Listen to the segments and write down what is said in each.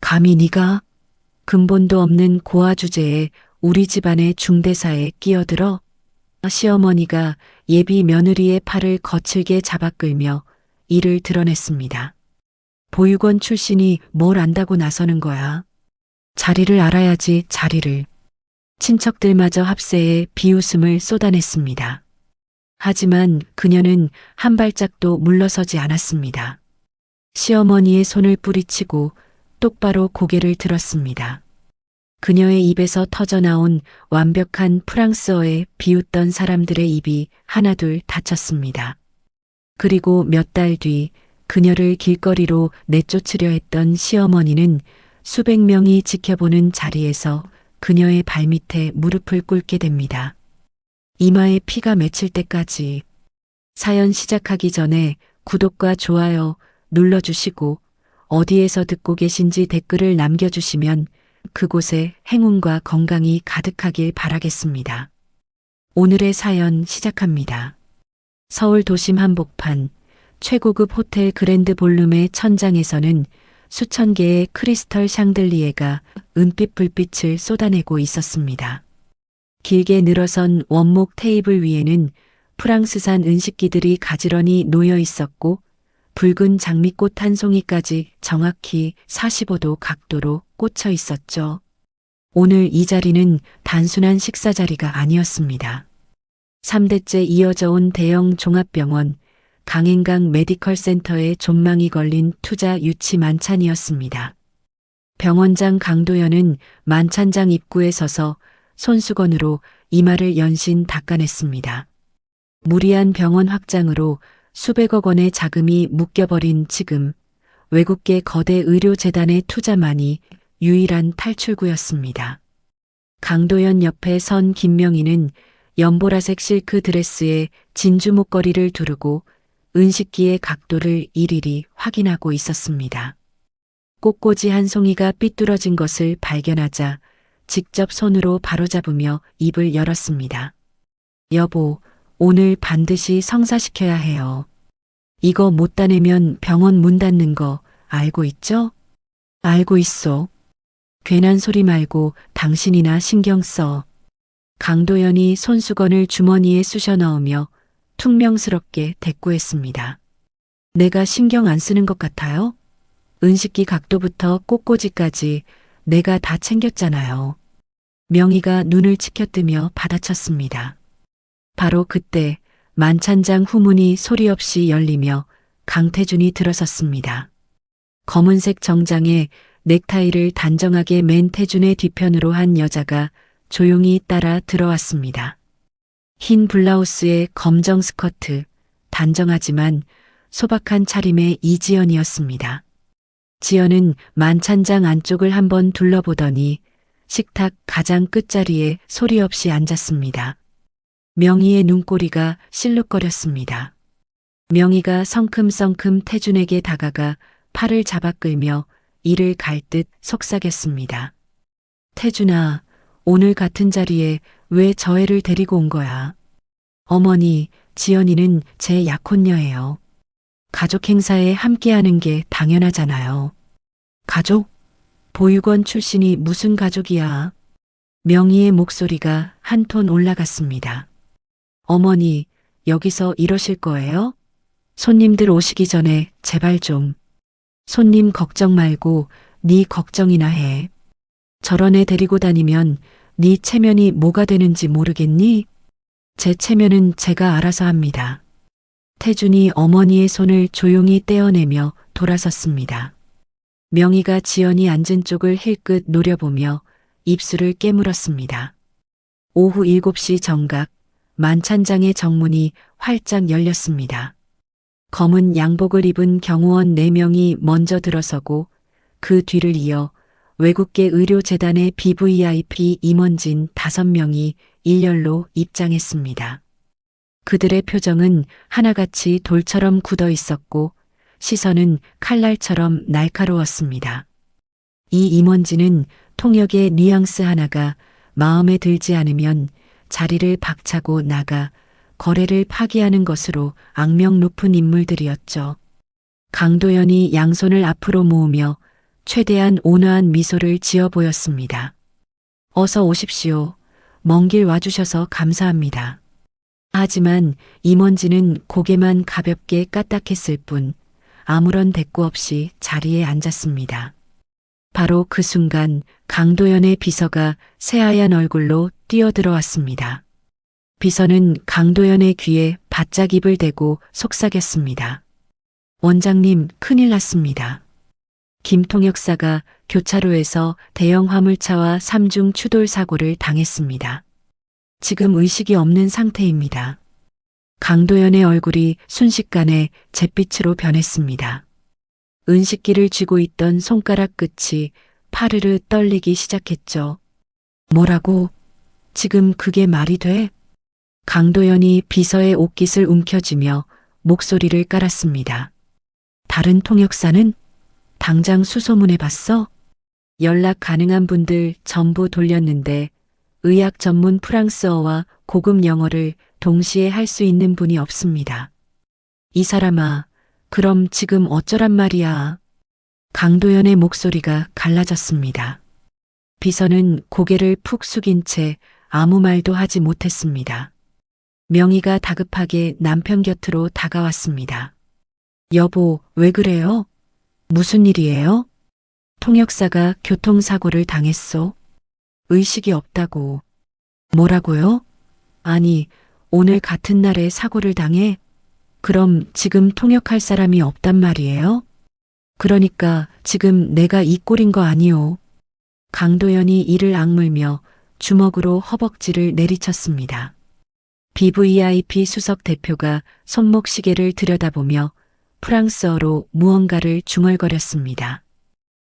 감히 네가 근본도 없는 고아 주제에 우리 집안의 중대사에 끼어들어? 시어머니가 예비 며느리의 팔을 거칠게 잡아 끌며 이를 드러냈습니다. 보육원 출신이 뭘 안다고 나서는 거야. 자리를 알아야지, 자리를. 친척들마저 합세해 비웃음을 쏟아냈습니다. 하지만 그녀는 한 발짝도 물러서지 않았습니다. 시어머니의 손을 뿌리치고 똑바로 고개를 들었습니다. 그녀의 입에서 터져나온 완벽한 프랑스어에 비웃던 사람들의 입이 하나둘 닫혔습니다. 그리고 몇 달 뒤 그녀를 길거리로 내쫓으려 했던 시어머니는 수백 명이 지켜보는 자리에서 그녀의 발밑에 무릎을 꿇게 됩니다. 이마에 피가 맺힐 때까지. 사연 시작하기 전에 구독과 좋아요 눌러주시고 어디에서 듣고 계신지 댓글을 남겨주시면 그곳에 행운과 건강이 가득하길 바라겠습니다. 오늘의 사연 시작합니다. 서울 도심 한복판 최고급 호텔 그랜드 볼룸의 천장에서는 수천 개의 크리스털 샹들리에가 은빛 불빛을 쏟아내고 있었습니다. 길게 늘어선 원목 테이블 위에는 프랑스산 은식기들이 가지런히 놓여 있었고 붉은 장미꽃 한 송이까지 정확히 45도 각도로 꽂혀 있었죠. 오늘 이 자리는 단순한 식사 자리가 아니었습니다. 3대째 이어져 온 대형 종합병원 강행강 메디컬 센터에 존망이 걸린 투자 유치 만찬이었습니다. 병원장 강도연은 만찬장 입구에 서서 손수건으로 이마를 연신 닦아냈습니다. 무리한 병원 확장으로 수백억 원의 자금이 묶여버린 지금 외국계 거대 의료재단의 투자만이 유일한 탈출구였습니다. 강도연 옆에 선 김명희는 연보라색 실크 드레스에 진주 목걸이를 두르고 은식기의 각도를 일일이 확인하고 있었습니다. 꽃꽂이 한 송이가 삐뚤어진 것을 발견하자 직접 손으로 바로잡으며 입을 열었습니다. 여보, 오늘 반드시 성사시켜야 해요. 이거 못 따내면 병원 문 닫는 거 알고 있죠? 알고 있어. 괜한 소리 말고 당신이나 신경 써. 강도연이 손수건을 주머니에 쑤셔 넣으며 퉁명스럽게 대꾸했습니다. 내가 신경 안 쓰는 것 같아요? 은식기 각도부터 꽃꽂이까지 내가 다 챙겼잖아요. 명희가 눈을 치켜뜨며 받아쳤습니다. 바로 그때 만찬장 후문이 소리 없이 열리며 강태준이 들어섰습니다. 검은색 정장에 넥타이를 단정하게 맨 태준의 뒤편으로 한 여자가 조용히 따라 들어왔습니다. 흰 블라우스에 검정 스커트, 단정하지만 소박한 차림의 이지연이었습니다. 지연은 만찬장 안쪽을 한번 둘러보더니 식탁 가장 끝자리에 소리 없이 앉았습니다. 명희의 눈꼬리가 실룩거렸습니다. 명희가 성큼성큼 태준에게 다가가 팔을 잡아 끌며 이를 갈 듯 속삭였습니다. 태준아, 오늘 같은 자리에 왜 저 애를 데리고 온 거야? 어머니, 지연이는 제 약혼녀예요. 가족 행사에 함께하는 게 당연하잖아요. 가족? 보육원 출신이 무슨 가족이야? 명희의 목소리가 한 톤 올라갔습니다. 어머니, 여기서 이러실 거예요? 손님들 오시기 전에 제발 좀. 손님 걱정 말고 네 걱정이나 해. 저런 애 데리고 다니면 네 체면이 뭐가 되는지 모르겠니? 제 체면은 제가 알아서 합니다. 태준이 어머니의 손을 조용히 떼어내며 돌아섰습니다. 명희가 지연이 앉은 쪽을 힐끗 노려보며 입술을 깨물었습니다. 오후 7시 정각 만찬장의 정문이 활짝 열렸습니다. 검은 양복을 입은 경호원 4명이 먼저 들어서고 그 뒤를 이어 외국계 의료재단의 BVIP 임원진 5명이 일렬로 입장했습니다. 그들의 표정은 하나같이 돌처럼 굳어 있었고 시선은 칼날처럼 날카로웠습니다. 이 임원진은 통역의 뉘앙스 하나가 마음에 들지 않으면 자리를 박차고 나가 거래를 파기하는 것으로 악명 높은 인물들이었죠. 강도연이 양손을 앞으로 모으며 최대한 온화한 미소를 지어 보였습니다. 어서 오십시오. 먼 길 와주셔서 감사합니다. 하지만 임원진은 고개만 가볍게 까딱했을 뿐 아무런 대꾸 없이 자리에 앉았습니다. 바로 그 순간 강도연의 비서가 새하얀 얼굴로 뛰어들어왔습니다. 비서는 강도연의 귀에 바짝 입을 대고 속삭였습니다. 원장님, 큰일 났습니다. 김통역사가 교차로에서 대형 화물차와 삼중 추돌 사고를 당했습니다. 지금 의식이 없는 상태입니다. 강도연의 얼굴이 순식간에 잿빛으로 변했습니다. 은식기를 쥐고 있던 손가락 끝이 파르르 떨리기 시작했죠. 뭐라고? 지금 그게 말이 돼? 강도연이 비서의 옷깃을 움켜쥐며 목소리를 깔았습니다. 다른 통역사는? 당장 수소문해 봤어? 연락 가능한 분들 전부 돌렸는데 의학 전문 프랑스어와 고급 영어를 동시에 할 수 있는 분이 없습니다. 이 사람아, 그럼 지금 어쩌란 말이야? 강도연의 목소리가 갈라졌습니다. 비서는 고개를 푹 숙인 채 아무 말도 하지 못했습니다. 명희가 다급하게 남편 곁으로 다가왔습니다. 여보, 왜 그래요? 무슨 일이에요? 통역사가 교통사고를 당했소. 의식이 없다고. 뭐라고요? 아니, 오늘 같은 날에 사고를 당해? 그럼 지금 통역할 사람이 없단 말이에요? 그러니까 지금 내가 이 꼴인 거 아니오. 강도연이 이를 악물며 주먹으로 허벅지를 내리쳤습니다. BVIP 수석 대표가 손목시계를 들여다보며 프랑스어로 무언가를 중얼거렸습니다.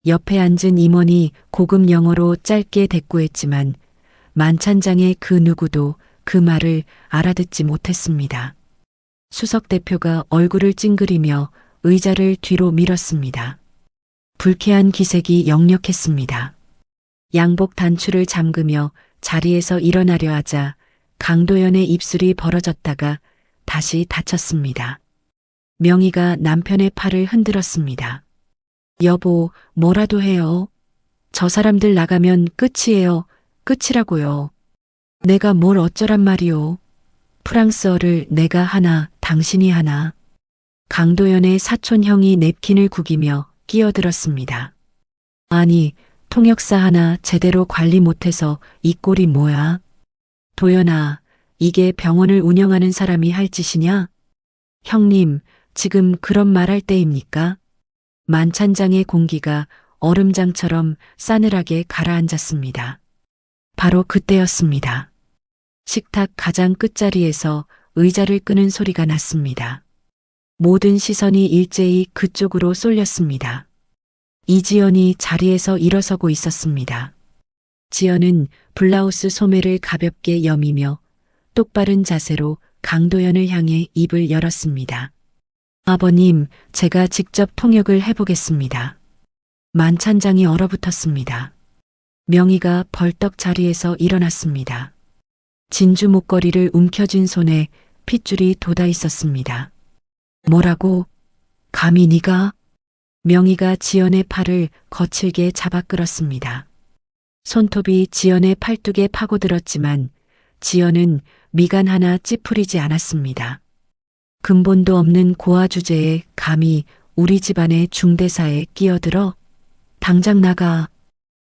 옆에 앉은 임원이 고급 영어로 짧게 대꾸했지만 만찬장의 그 누구도 그 말을 알아듣지 못했습니다. 수석 대표가 얼굴을 찡그리며 의자를 뒤로 밀었습니다. 불쾌한 기색이 역력했습니다. 양복 단추를 잠그며 자리에서 일어나려 하자 강도연의 입술이 벌어졌다가 다시 닫혔습니다. 명희가 남편의 팔을 흔들었습니다. 여보, 뭐라도 해요. 저 사람들 나가면 끝이에요. 끝이라고요. 내가 뭘 어쩌란 말이오. 프랑스어를 내가 하나, 당신이 하나. 강도연의 사촌 형이 냅킨을 구기며 끼어들었습니다. 아니, 통역사 하나 제대로 관리 못해서 이 꼴이 뭐야? 도연아, 이게 병원을 운영하는 사람이 할 짓이냐? 형님, 지금 그런 말 할 때입니까? 만찬장의 공기가 얼음장처럼 싸늘하게 가라앉았습니다. 바로 그때였습니다. 식탁 가장 끝자리에서 의자를 끄는 소리가 났습니다. 모든 시선이 일제히 그쪽으로 쏠렸습니다. 이지연이 자리에서 일어서고 있었습니다. 지연은 블라우스 소매를 가볍게 여미며 똑바른 자세로 강도연을 향해 입을 열었습니다. 아버님, 제가 직접 통역을 해보겠습니다. 만찬장이 얼어붙었습니다. 명희가 벌떡 자리에서 일어났습니다. 진주 목걸이를 움켜쥔 손에 핏줄이 돋아 있었습니다. 뭐라고? 감히 네가? 명희가 지연의 팔을 거칠게 잡아 끌었습니다. 손톱이 지연의 팔뚝에 파고들었지만 지연은 미간 하나 찌푸리지 않았습니다. 근본도 없는 고아 주제에 감히 우리 집안의 중대사에 끼어들어? 당장 나가.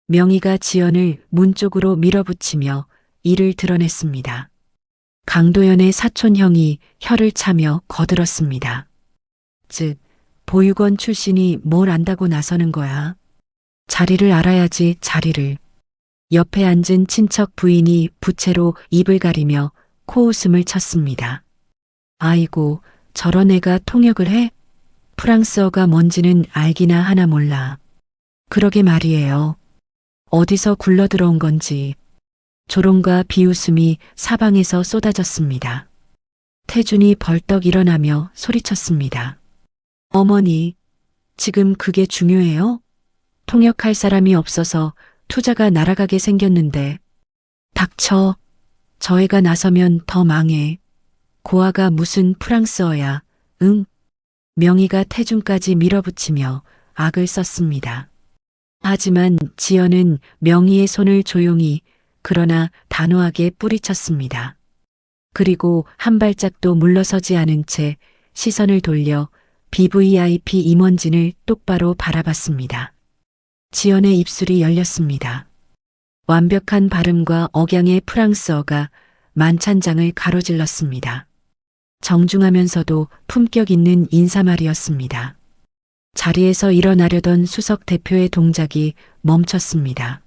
명희가 지연을 문 쪽으로 밀어붙이며 이를 드러냈습니다. 강도연의 사촌 형이 혀를 차며 거들었습니다. 즉, 보육원 출신이 뭘 안다고 나서는 거야. 자리를 알아야지, 자리를. 옆에 앉은 친척 부인이 부채로 입을 가리며 코웃음을 쳤습니다. 아이고, 저런 애가 통역을 해? 프랑스어가 뭔지는 알기나 하나 몰라. 그러게 말이에요. 어디서 굴러들어온 건지. 조롱과 비웃음이 사방에서 쏟아졌습니다. 태준이 벌떡 일어나며 소리쳤습니다. 어머니, 지금 그게 중요해요? 통역할 사람이 없어서 투자가 날아가게 생겼는데. 닥쳐. 저 애가 나서면 더 망해. 고아가 무슨 프랑스어야. 응? 명희가 태준까지 밀어붙이며 악을 썼습니다. 하지만 지연은 명희의 손을 조용히 그러나 단호하게 뿌리쳤습니다. 그리고 한 발짝도 물러서지 않은 채 시선을 돌려 BVIP 임원진을 똑바로 바라봤습니다. 지연의 입술이 열렸습니다. 완벽한 발음과 억양의 프랑스어가 만찬장을 가로질렀습니다. 정중하면서도 품격 있는 인사말이었습니다. 자리에서 일어나려던 수석 대표의 동작이 멈췄습니다.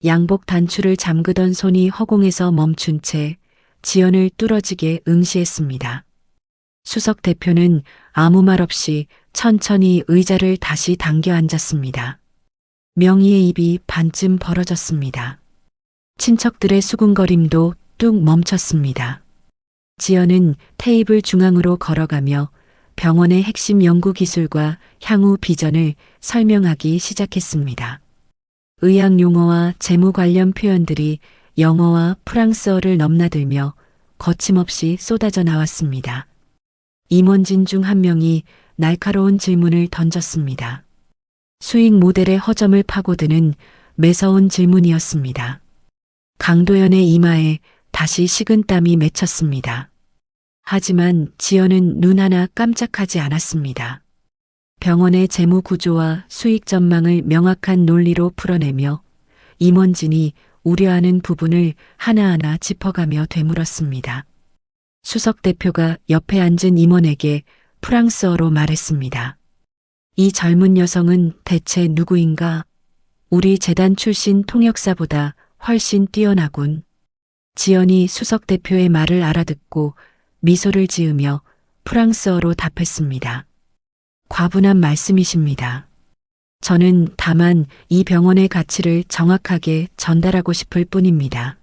양복 단추를 잠그던 손이 허공에서 멈춘 채 지연을 뚫어지게 응시했습니다. 수석 대표는 아무 말 없이 천천히 의자를 다시 당겨 앉았습니다. 명희의 입이 반쯤 벌어졌습니다. 친척들의 수군거림도 뚝 멈췄습니다. 지연은 테이블 중앙으로 걸어가며 병원의 핵심 연구 기술과 향후 비전을 설명하기 시작했습니다. 의학 용어와 재무 관련 표현들이 영어와 프랑스어를 넘나들며 거침없이 쏟아져 나왔습니다. 임원진 중 한 명이 날카로운 질문을 던졌습니다. 수익 모델의 허점을 파고드는 매서운 질문이었습니다. 강도연의 이마에 다시 식은땀이 맺혔습니다. 하지만 지연은 눈 하나 깜짝하지 않았습니다. 병원의 재무 구조와 수익 전망을 명확한 논리로 풀어내며 임원진이 우려하는 부분을 하나하나 짚어가며 되물었습니다. 수석 대표가 옆에 앉은 임원에게 프랑스어로 말했습니다. 이 젊은 여성은 대체 누구인가? 우리 재단 출신 통역사보다 훨씬 뛰어나군. 지연이 수석 대표의 말을 알아듣고 미소를 지으며 프랑스어로 답했습니다. 과분한 말씀이십니다. 저는 다만 이 병원의 가치를 정확하게 전달하고 싶을 뿐입니다.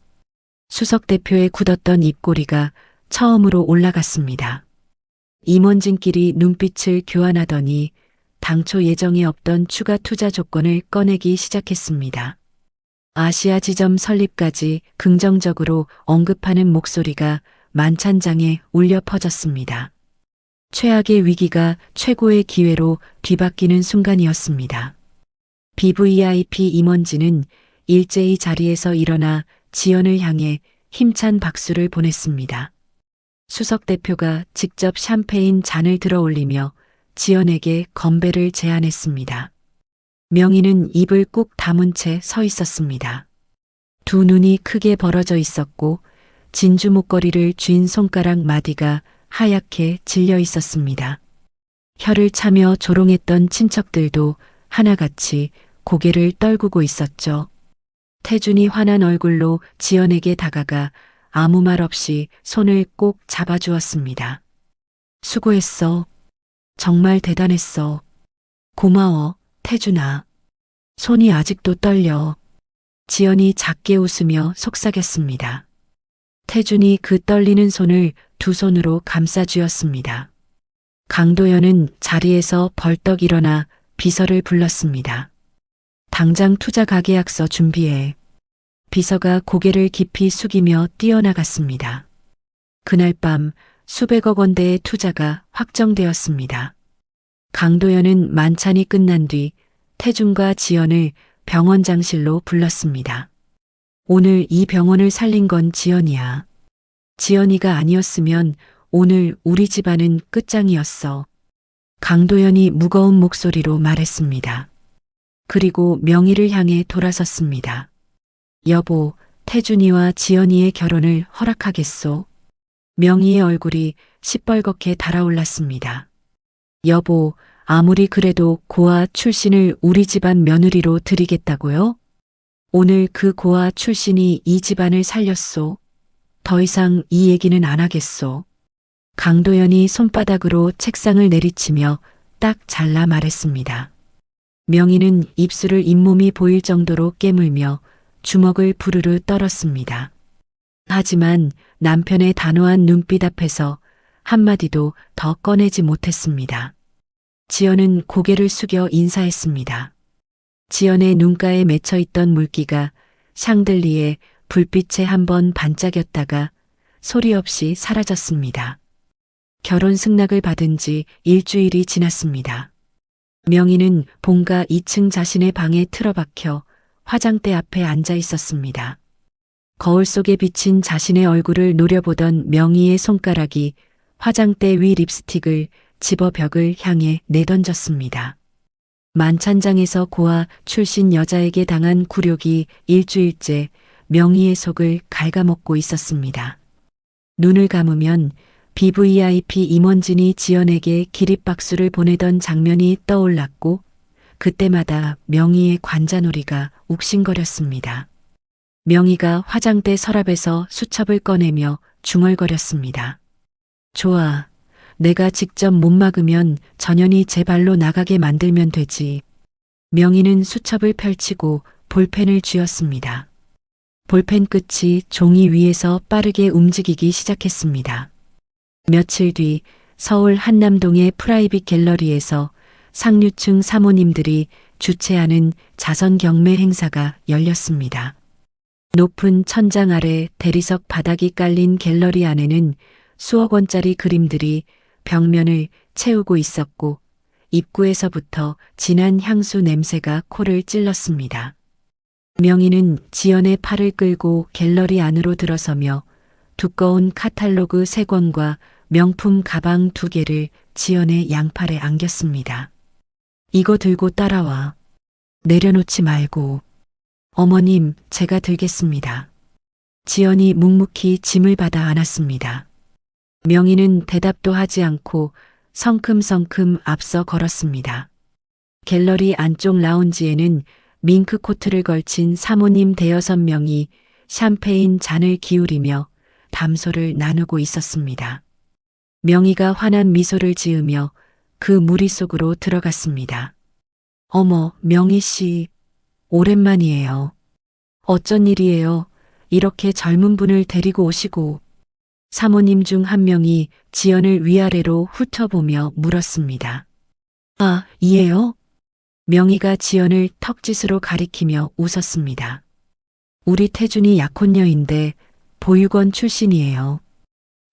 수석 대표의 굳었던 입꼬리가 처음으로 올라갔습니다. 임원진끼리 눈빛을 교환하더니 당초 예정에 없던 추가 투자 조건을 꺼내기 시작했습니다. 아시아 지점 설립까지 긍정적으로 언급하는 목소리가 만찬장에 울려 퍼졌습니다. 최악의 위기가 최고의 기회로 뒤바뀌는 순간이었습니다. BVIP 임원진은 일제히 자리에서 일어나 지연을 향해 힘찬 박수를 보냈습니다. 수석 대표가 직접 샴페인 잔을 들어 올리며 지연에게 건배를 제안했습니다. 명희는 입을 꾹 다문 채 서 있었습니다. 두 눈이 크게 벌어져 있었고 진주 목걸이를 쥔 손가락 마디가 하얗게 질려 있었습니다. 혀를 차며 조롱했던 친척들도 하나같이 고개를 떨구고 있었죠. 태준이 환한 얼굴로 지연에게 다가가 아무 말 없이 손을 꼭 잡아주었습니다. 수고했어. 정말 대단했어. 고마워, 태준아. 손이 아직도 떨려. 지연이 작게 웃으며 속삭였습니다. 태준이 그 떨리는 손을 두 손으로 감싸쥐었습니다. 강도연은 자리에서 벌떡 일어나 비서를 불렀습니다. 당장 투자 가계약서 준비해. 비서가 고개를 깊이 숙이며 뛰어나갔습니다. 그날 밤 수백억 원대의 투자가 확정되었습니다. 강도연은 만찬이 끝난 뒤 태준과 지연을 병원장실로 불렀습니다. 오늘 이 병원을 살린 건 지연이야. 지연이가 아니었으면 오늘 우리 집안은 끝장이었어. 강도연이 무거운 목소리로 말했습니다. 그리고 명희를 향해 돌아섰습니다. 여보, 태준이와 지연이의 결혼을 허락하겠소? 명희의 얼굴이 시뻘겋게 달아올랐습니다. 여보, 아무리 그래도 고아 출신을 우리 집안 며느리로 드리겠다고요? 오늘 그 고아 출신이 이 집안을 살렸소. 더 이상 이 얘기는 안 하겠소. 강도연이 손바닥으로 책상을 내리치며 딱 잘라 말했습니다. 명희는 입술을 잇몸이 보일 정도로 깨물며 주먹을 부르르 떨었습니다. 하지만 남편의 단호한 눈빛 앞에서 한마디도 더 꺼내지 못했습니다. 지연은 고개를 숙여 인사했습니다. 지연의 눈가에 맺혀있던 물기가 샹들리에 불빛에 한번 반짝였다가 소리 없이 사라졌습니다. 결혼 승낙을 받은 지 일주일이 지났습니다. 명희는 본가 2층 자신의 방에 틀어박혀 화장대 앞에 앉아 있었습니다. 거울 속에 비친 자신의 얼굴을 노려보던 명희의 손가락이 화장대 위 립스틱을 집어 벽을 향해 내던졌습니다. 만찬장에서 고아 출신 여자에게 당한 굴욕이 일주일째 명희의 속을 갉아먹고 있었습니다. 눈을 감으면 BVIP 임원진이 지연에게 기립박수를 보내던 장면이 떠올랐고 그때마다 명희의 관자놀이가 욱신거렸습니다. 명희가 화장대 서랍에서 수첩을 꺼내며 중얼거렸습니다. 좋아. 내가 직접 못 막으면 전현이 제 발로 나가게 만들면 되지. 명희는 수첩을 펼치고 볼펜을 쥐었습니다. 볼펜 끝이 종이 위에서 빠르게 움직이기 시작했습니다. 며칠 뒤 서울 한남동의 프라이빗 갤러리에서 상류층 사모님들이 주최하는 자선 경매 행사가 열렸습니다. 높은 천장 아래 대리석 바닥이 깔린 갤러리 안에는 수억 원짜리 그림들이 벽면을 채우고 있었고 입구에서부터 진한 향수 냄새가 코를 찔렀습니다. 명희는 지연의 팔을 끌고 갤러리 안으로 들어서며 두꺼운 카탈로그 3권과 명품 가방 2개를 지연의 양팔에 안겼습니다. 이거 들고 따라와. 내려놓지 말고. 어머님, 제가 들겠습니다. 지연이 묵묵히 짐을 받아 안았습니다. 명희는 대답도 하지 않고 성큼성큼 앞서 걸었습니다. 갤러리 안쪽 라운지에는 밍크 코트를 걸친 사모님 5-6명이 샴페인 잔을 기울이며 담소를 나누고 있었습니다. 명희가 환한 미소를 지으며 그 무리 속으로 들어갔습니다. 어머, 명희 씨, 오랜만이에요. 어쩐 일이에요? 이렇게 젊은 분을 데리고 오시고. 사모님 중 한 명이 지연을 위아래로 훑어보며 물었습니다. 아, 이에요? 명희가 지연을 턱짓으로 가리키며 웃었습니다. 우리 태준이 약혼녀인데 보육원 출신이에요.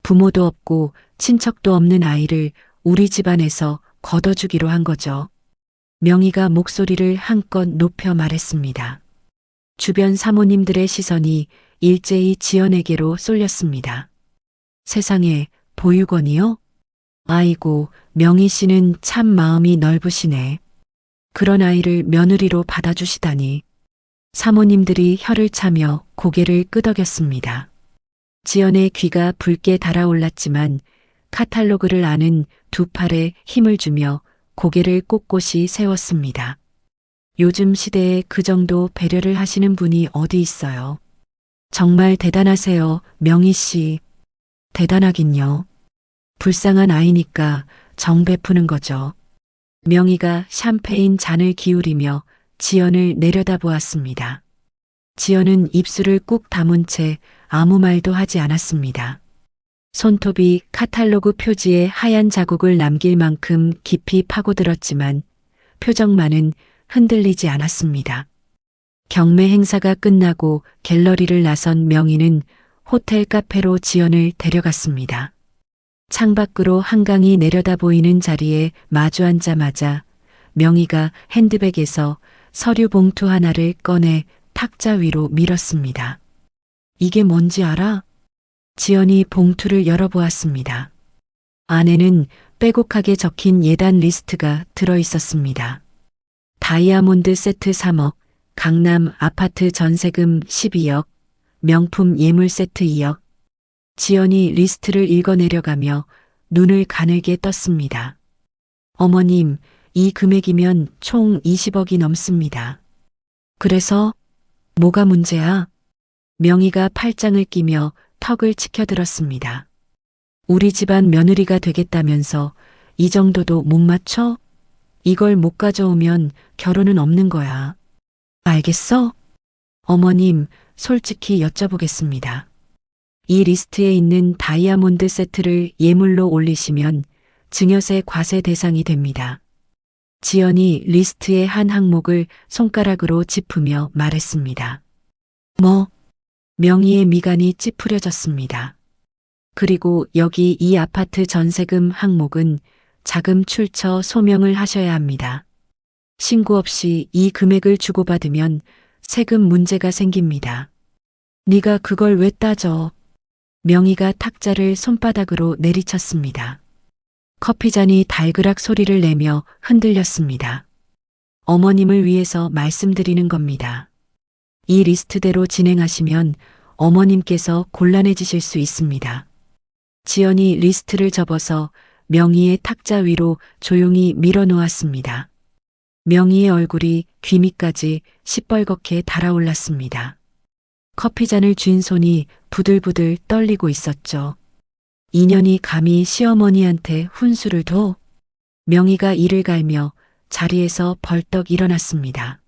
부모도 없고 친척도 없는 아이를 우리 집안에서 걷어주기로 한 거죠. 명희가 목소리를 한껏 높여 말했습니다. 주변 사모님들의 시선이 일제히 지연에게로 쏠렸습니다. 세상에, 보육원이요? 아이고, 명희 씨는 참 마음이 넓으시네. 그런 아이를 며느리로 받아주시다니. 사모님들이 혀를 차며 고개를 끄덕였습니다. 지연의 귀가 붉게 달아올랐지만 카탈로그를 아는 두 팔에 힘을 주며 고개를 꼿꼿이 세웠습니다. 요즘 시대에 그 정도 배려를 하시는 분이 어디 있어요. 정말 대단하세요, 명희 씨. 대단하긴요. 불쌍한 아이니까 정 베푸는 거죠. 명희가 샴페인 잔을 기울이며 지연을 내려다보았습니다. 지연은 입술을 꾹 다문 채 아무 말도 하지 않았습니다. 손톱이 카탈로그 표지에 하얀 자국을 남길 만큼 깊이 파고들었지만 표정만은 흔들리지 않았습니다. 경매 행사가 끝나고 갤러리를 나선 명희는 호텔 카페로 지연을 데려갔습니다. 창밖으로 한강이 내려다 보이는 자리에 마주 앉자마자 명희가 핸드백에서 서류 봉투 하나를 꺼내 탁자 위로 밀었습니다. 이게 뭔지 알아? 지연이 봉투를 열어보았습니다. 안에는 빼곡하게 적힌 예단 리스트가 들어있었습니다. 다이아몬드 세트 3억, 강남 아파트 전세금 12억, 명품 예물 세트 2억. 지연이 리스트를 읽어내려가며 눈을 가늘게 떴습니다. 어머님, 이 금액이면 총 20억이 넘습니다. 그래서 뭐가 문제야? 명희가 팔짱을 끼며 턱을 치켜들었습니다. 우리 집안 며느리가 되겠다면서 이 정도도 못 맞춰? 이걸 못 가져오면 결혼은 없는 거야. 알겠어? 어머님, 솔직히 여쭤보겠습니다. 이 리스트에 있는 다이아몬드 세트를 예물로 올리시면 증여세 과세 대상이 됩니다. 지연이 리스트의 한 항목을 손가락으로 짚으며 말했습니다. 뭐? 명희의 미간이 찌푸려졌습니다. 그리고 여기 이 아파트 전세금 항목은 자금 출처 소명을 하셔야 합니다. 신고 없이 이 금액을 주고받으면 세금 문제가 생깁니다. 네가 그걸 왜 따져? 명희가 탁자를 손바닥으로 내리쳤습니다. 커피잔이 달그락 소리를 내며 흔들렸습니다. 어머님을 위해서 말씀드리는 겁니다. 이 리스트대로 진행하시면 어머님께서 곤란해지실 수 있습니다. 지연이 리스트를 접어서 명희의 탁자 위로 조용히 밀어놓았습니다. 명희의 얼굴이 귀 밑까지 시뻘겋게 달아올랐습니다. 커피잔을 쥔 손이 부들부들 떨리고 있었죠. 인연이 감히 시어머니한테 훈수를 둬? 명희가 이를 갈며 자리에서 벌떡 일어났습니다.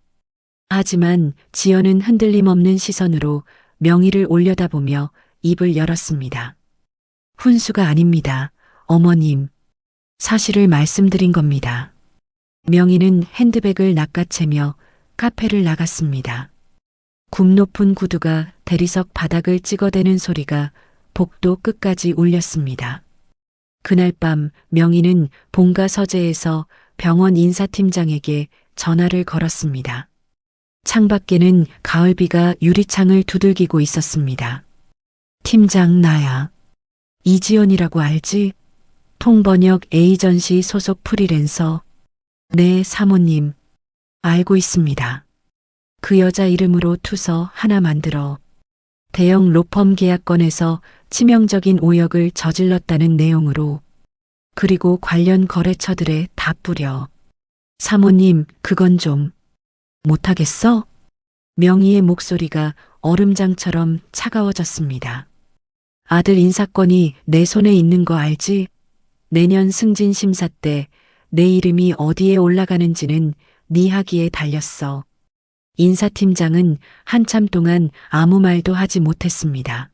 하지만 지연은 흔들림 없는 시선으로 명희를 올려다보며 입을 열었습니다. 훈수가 아닙니다. 어머님. 사실을 말씀드린 겁니다. 명희는 핸드백을 낚아채며 카페를 나갔습니다. 굽 높은 구두가 대리석 바닥을 찍어대는 소리가 복도 끝까지 울렸습니다. 그날 밤 명희는 본가 서재에서 병원 인사팀장에게 전화를 걸었습니다. 창밖에는 가을비가 유리창을 두들기고 있었습니다. 팀장 나야. 이지연이라고 알지? 통번역 에이전시 소속 프리랜서. 네, 사모님. 알고 있습니다. 그 여자 이름으로 투서 하나 만들어 대형 로펌 계약건에서 치명적인 오역을 저질렀다는 내용으로 그리고 관련 거래처들에 다 뿌려. 사모님, 그건 좀 못하겠어? 명희의 목소리가 얼음장처럼 차가워졌습니다. 아들 인사권이 내 손에 있는 거 알지? 내년 승진 심사 때 내 이름이 어디에 올라가는지는 네 학위에 달렸어. 인사팀장은 한참 동안 아무 말도 하지 못했습니다.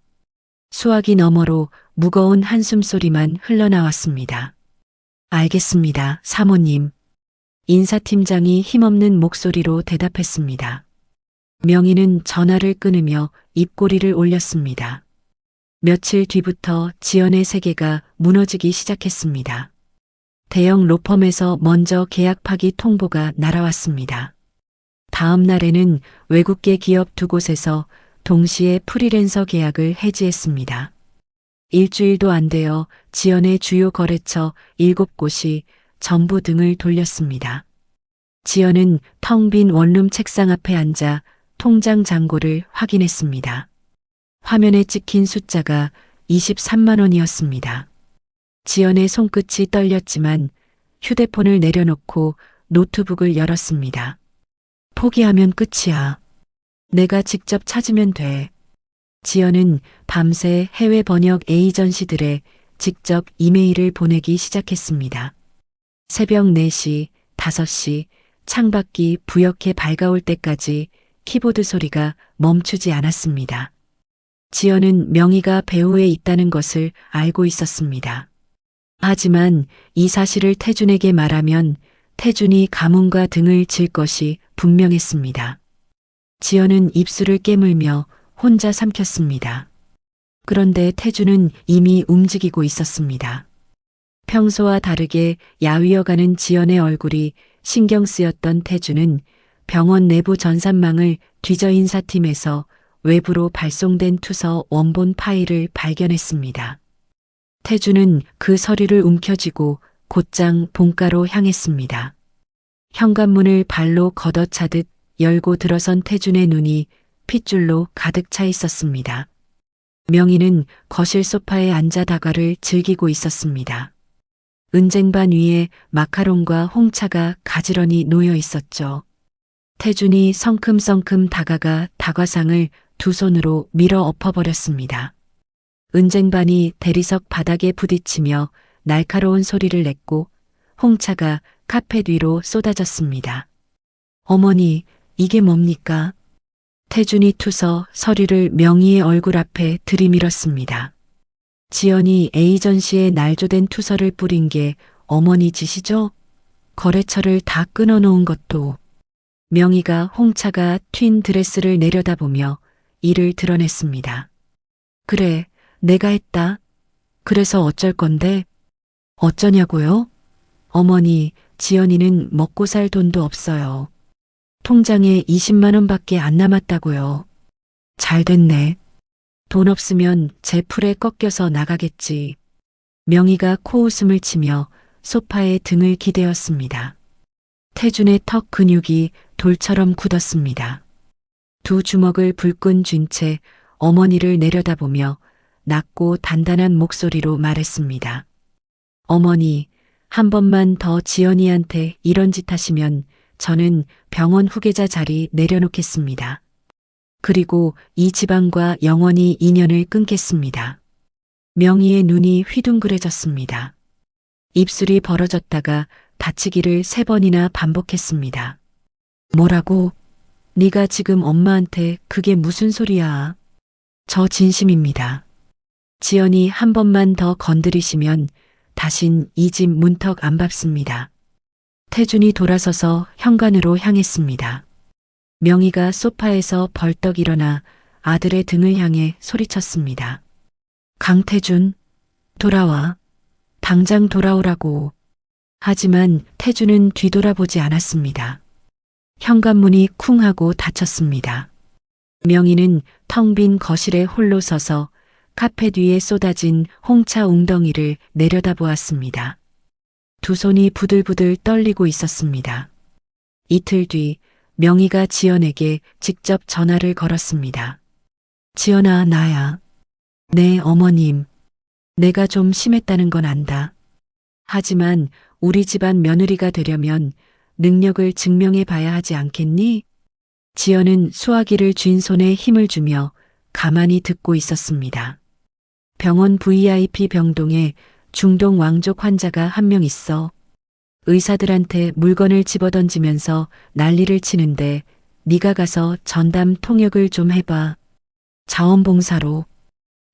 수화기 너머로 무거운 한숨소리만 흘러나왔습니다. 알겠습니다, 사모님. 인사팀장이 힘없는 목소리로 대답했습니다. 명희는 전화를 끊으며 입꼬리를 올렸습니다. 며칠 뒤부터 지연의 세계가 무너지기 시작했습니다. 대형 로펌에서 먼저 계약 파기 통보가 날아왔습니다. 다음 날에는 외국계 기업 2곳에서 동시에 프리랜서 계약을 해지했습니다. 일주일도 안 되어 지연의 주요 거래처 7곳이 전부 등을 돌렸습니다. 지연은 텅 빈 원룸 책상 앞에 앉아 통장 잔고를 확인했습니다. 화면에 찍힌 숫자가 23만 원이었습니다. 지연의 손끝이 떨렸지만 휴대폰을 내려놓고 노트북을 열었습니다. 포기하면 끝이야. 내가 직접 찾으면 돼. 지연은 밤새 해외 번역 에이전시들에 직접 이메일을 보내기 시작했습니다. 새벽 4시, 5시, 창밖이 부옇게 밝아올 때까지 키보드 소리가 멈추지 않았습니다. 지연은 명희가 배후에 있다는 것을 알고 있었습니다. 하지만 이 사실을 태준에게 말하면 태준이 가문과 등을 질 것이 분명했습니다. 지연은 입술을 깨물며 혼자 삼켰습니다. 그런데 태준은 이미 움직이고 있었습니다. 평소와 다르게 야위어가는 지연의 얼굴이 신경 쓰였던 태준은 병원 내부 전산망을 뒤져 인사팀에서 외부로 발송된 투서 원본 파일을 발견했습니다. 태준은 그 서류를 움켜쥐고 곧장 본가로 향했습니다. 현관문을 발로 걷어차듯 열고 들어선 태준의 눈이 핏줄로 가득 차 있었습니다. 명희는 거실 소파에 앉아 다과를 즐기고 있었습니다. 은쟁반 위에 마카롱과 홍차가 가지런히 놓여 있었죠. 태준이 성큼성큼 다가가 다과상을 두 손으로 밀어 엎어버렸습니다. 은쟁반이 대리석 바닥에 부딪히며 날카로운 소리를 냈고 홍차가 카펫 위로 쏟아졌습니다. 어머니, 이게 뭡니까? 태준이 투서 서류를 명희의 얼굴 앞에 들이밀었습니다. 지연이 에이전시에 날조된 투서를 뿌린 게 어머니 짓이죠? 거래처를 다 끊어놓은 것도. 명희가 홍차가 튄 드레스를 내려다보며 이를 드러냈습니다. 그래, 내가 했다. 그래서 어쩔 건데? 어쩌냐고요? 어머니, 지연이는 먹고 살 돈도 없어요. 통장에 20만 원밖에 안 남았다고요. 잘 됐네. 돈 없으면 제 풀에 꺾여서 나가겠지. 명희가 코웃음을 치며 소파에 등을 기대었습니다. 태준의 턱 근육이 돌처럼 굳었습니다. 두 주먹을 불끈 쥔 채 어머니를 내려다보며 낮고 단단한 목소리로 말했습니다. 어머니, 한 번만 더 지연이한테 이런 짓 하시면 저는 병원 후계자 자리 내려놓겠습니다. 그리고 이 집안과 영원히 인연을 끊겠습니다. 명희의 눈이 휘둥그레졌습니다. 입술이 벌어졌다가 다치기를 3번이나 반복했습니다. 뭐라고? 네가 지금 엄마한테 그게 무슨 소리야? 저 진심입니다. 지연이 한 번만 더 건드리시면 다신 이 집 문턱 안 밟습니다. 태준이 돌아서서 현관으로 향했습니다. 명희가 소파에서 벌떡 일어나 아들의 등을 향해 소리쳤습니다. 강태준, 돌아와. 당장 돌아오라고. 하지만 태준은 뒤돌아보지 않았습니다. 현관문이 쿵 하고 닫혔습니다. 명희는 텅 빈 거실에 홀로 서서 카펫 위에 쏟아진 홍차 웅덩이를 내려다보았습니다. 두 손이 부들부들 떨리고 있었습니다. 이틀 뒤 명희가 지연에게 직접 전화를 걸었습니다. 지연아, 나야. 네, 어머님. 내가 좀 심했다는 건 안다. 하지만 우리 집안 며느리가 되려면 능력을 증명해 봐야 하지 않겠니? 지연은 수화기를 쥔 손에 힘을 주며 가만히 듣고 있었습니다. 병원 VIP 병동에 중동 왕족 환자가 한 명 있어. 의사들한테 물건을 집어던지면서 난리를 치는데 네가 가서 전담 통역을 좀 해봐. 자원봉사로.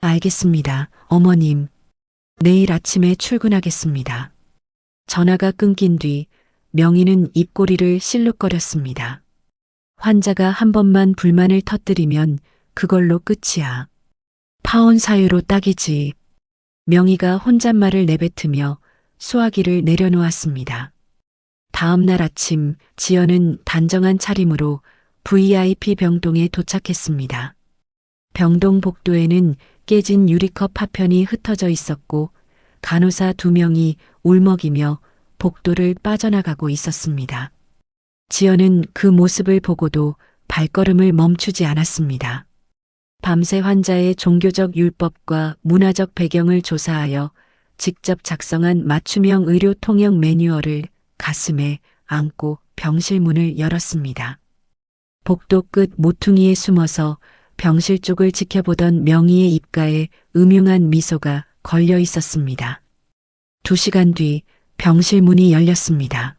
알겠습니다, 어머님. 내일 아침에 출근하겠습니다. 전화가 끊긴 뒤 명희는 입꼬리를 실룩거렸습니다. 환자가 한 번만 불만을 터뜨리면 그걸로 끝이야. 파혼 사유로 딱이지. 명희가 혼잣말을 내뱉으며 수화기를 내려놓았습니다. 다음 날 아침 지연은 단정한 차림으로 VIP 병동에 도착했습니다. 병동 복도에는 깨진 유리컵 파편이 흩어져 있었고 간호사 2명이 울먹이며 복도를 빠져나가고 있었습니다. 지연은 그 모습을 보고도 발걸음을 멈추지 않았습니다. 밤새 환자의 종교적 율법과 문화적 배경을 조사하여 직접 작성한 맞춤형 의료 통역 매뉴얼을 가슴에 안고 병실 문을 열었습니다. 복도 끝 모퉁이에 숨어서 병실 쪽을 지켜보던 명희의 입가에 음흉한 미소가 걸려 있었습니다. 2시간 뒤 병실 문이 열렸습니다.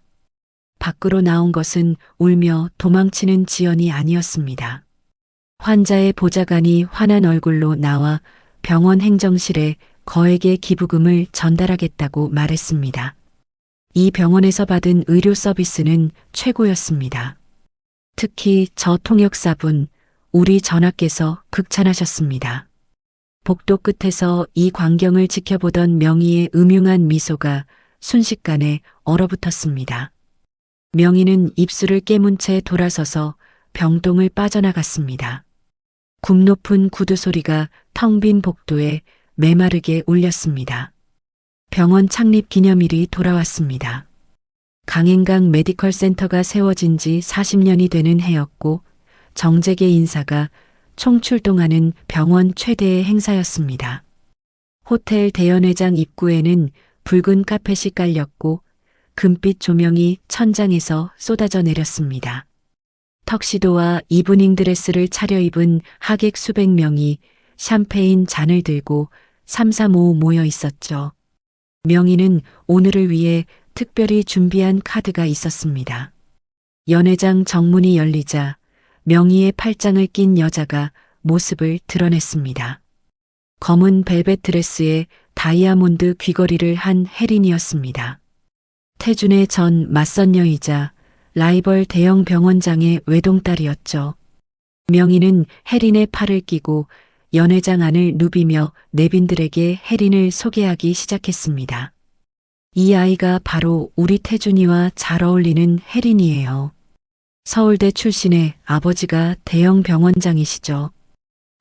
밖으로 나온 것은 울며 도망치는 지연이 아니었습니다. 환자의 보좌관이 환한 얼굴로 나와 병원 행정실에 거액의 기부금을 전달하겠다고 말했습니다. 이 병원에서 받은 의료 서비스는 최고였습니다. 특히 저 통역사분, 우리 전하께서 극찬하셨습니다. 복도 끝에서 이 광경을 지켜보던 명희의 음흉한 미소가 순식간에 얼어붙었습니다. 명희는 입술을 깨문 채 돌아서서 병동을 빠져나갔습니다. 굽 높은 구두 소리가 텅 빈 복도에 메마르게 울렸습니다. 병원 창립 기념일이 돌아왔습니다. 강행강 메디컬 센터가 세워진 지 40년이 되는 해였고 정재계 인사가 총출동하는 병원 최대의 행사였습니다. 호텔 대연회장 입구에는 붉은 카펫이 깔렸고 금빛 조명이 천장에서 쏟아져 내렸습니다. 턱시도와 이브닝 드레스를 차려입은 하객 수백 명이 샴페인 잔을 들고 삼삼오오 모여 있었죠. 명희는 오늘을 위해 특별히 준비한 카드가 있었습니다. 연회장 정문이 열리자 명희의 팔짱을 낀 여자가 모습을 드러냈습니다. 검은 벨벳 드레스에 다이아몬드 귀걸이를 한 혜린이었습니다. 태준의 전 맞선녀이자 라이벌 대형 병원장의 외동딸이었죠. 명희는 혜린의 팔을 끼고 연회장 안을 누비며 내빈들에게 혜린을 소개하기 시작했습니다. 이 아이가 바로 우리 태준이와 잘 어울리는 혜린이에요. 서울대 출신의 아버지가 대형 병원장이시죠.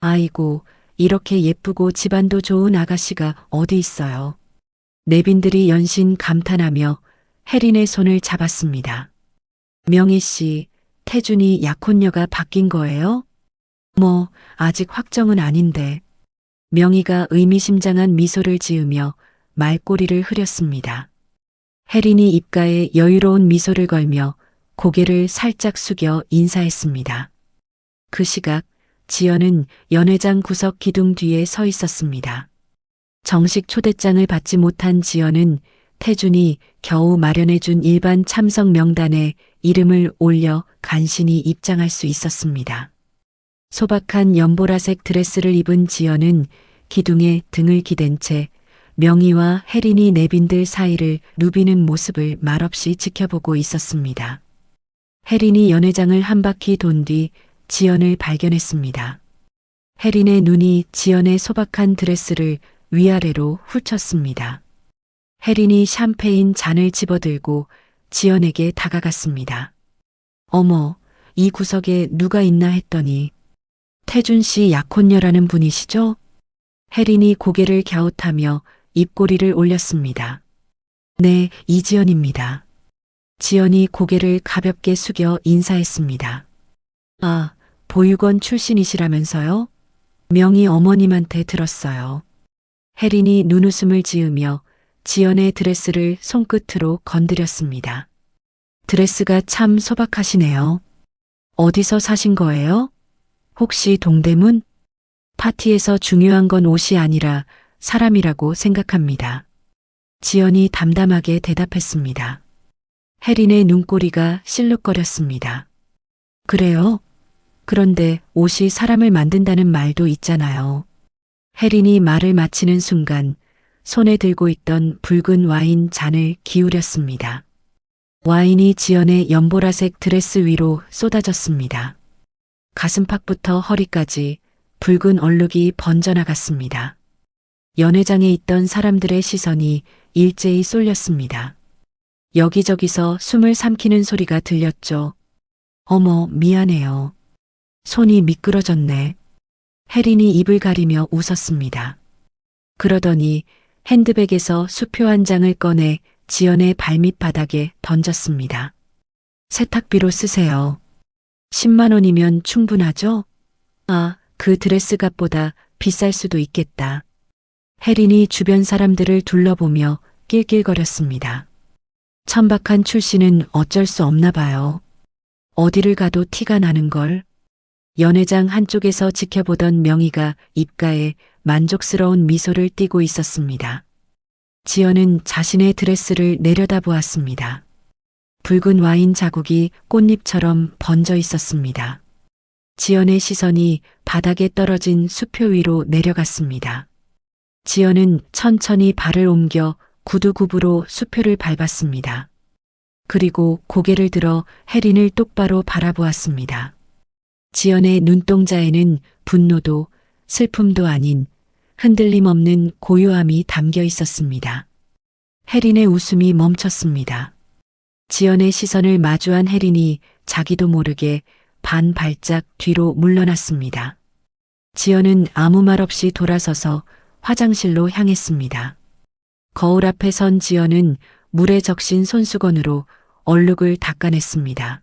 아이고, 이렇게 예쁘고 집안도 좋은 아가씨가 어디 있어요. 내빈들이 연신 감탄하며 혜린의 손을 잡았습니다. 명희 씨, 태준이 약혼녀가 바뀐 거예요? 뭐, 아직 확정은 아닌데. 명희가 의미심장한 미소를 지으며 말꼬리를 흐렸습니다. 혜린이 입가에 여유로운 미소를 걸며 고개를 살짝 숙여 인사했습니다. 그 시각 지연은 연회장 구석 기둥 뒤에 서 있었습니다. 정식 초대장을 받지 못한 지연은 태준이 겨우 마련해준 일반 참석 명단에 이름을 올려 간신히 입장할 수 있었습니다. 소박한 연보라색 드레스를 입은 지연은 기둥에 등을 기댄 채 명희와 혜린이 내빈들 사이를 누비는 모습을 말없이 지켜보고 있었습니다. 혜린이 연회장을 한 바퀴 돈 뒤 지연을 발견했습니다. 혜린의 눈이 지연의 소박한 드레스를 위아래로 훑쳤습니다. 혜린이 샴페인 잔을 집어들고 지연에게 다가갔습니다. 어머, 이 구석에 누가 있나 했더니 태준 씨 약혼녀라는 분이시죠? 혜린이 고개를 갸웃하며 입꼬리를 올렸습니다. 네, 이지연입니다. 지연이 고개를 가볍게 숙여 인사했습니다. 아, 보육원 출신이시라면서요? 명희 어머님한테 들었어요. 혜린이 눈웃음을 지으며 지연의 드레스를 손끝으로 건드렸습니다. 드레스가 참 소박하시네요. 어디서 사신 거예요? 혹시 동대문? 파티에서 중요한 건 옷이 아니라 사람이라고 생각합니다. 지연이 담담하게 대답했습니다. 혜린의 눈꼬리가 실룩거렸습니다. 그래요? 그런데 옷이 사람을 만든다는 말도 있잖아요. 혜린이 말을 마치는 순간 손에 들고 있던 붉은 와인 잔을 기울였습니다. 와인이 지연의 연보라색 드레스 위로 쏟아졌습니다. 가슴팍부터 허리까지 붉은 얼룩이 번져나갔습니다. 연회장에 있던 사람들의 시선이 일제히 쏠렸습니다. 여기저기서 숨을 삼키는 소리가 들렸죠. 어머, 미안해요. 손이 미끄러졌네. 혜린이 입을 가리며 웃었습니다. 그러더니 핸드백에서 수표 한 장을 꺼내 지연의 발밑 바닥에 던졌습니다. 세탁비로 쓰세요. 10만 원이면 충분하죠? 아, 그 드레스 값보다 비쌀 수도 있겠다. 혜린이 주변 사람들을 둘러보며 낄낄거렸습니다. 천박한 출신은 어쩔 수 없나 봐요. 어디를 가도 티가 나는 걸. 연회장 한쪽에서 지켜보던 명희가 입가에 만족스러운 미소를 띠고 있었습니다. 지연은 자신의 드레스를 내려다보았습니다. 붉은 와인 자국이 꽃잎처럼 번져 있었습니다. 지연의 시선이 바닥에 떨어진 수표 위로 내려갔습니다. 지연은 천천히 발을 옮겨 구두굽으로 수표를 밟았습니다. 그리고 고개를 들어 혜린을 똑바로 바라보았습니다. 지연의 눈동자에는 분노도 슬픔도 아닌 흔들림 없는 고요함이 담겨 있었습니다. 혜린의 웃음이 멈췄습니다. 지연의 시선을 마주한 혜린이 자기도 모르게 반 발짝 뒤로 물러났습니다. 지연은 아무 말 없이 돌아서서 화장실로 향했습니다. 거울 앞에 선 지연은 물에 적신 손수건으로 얼룩을 닦아냈습니다.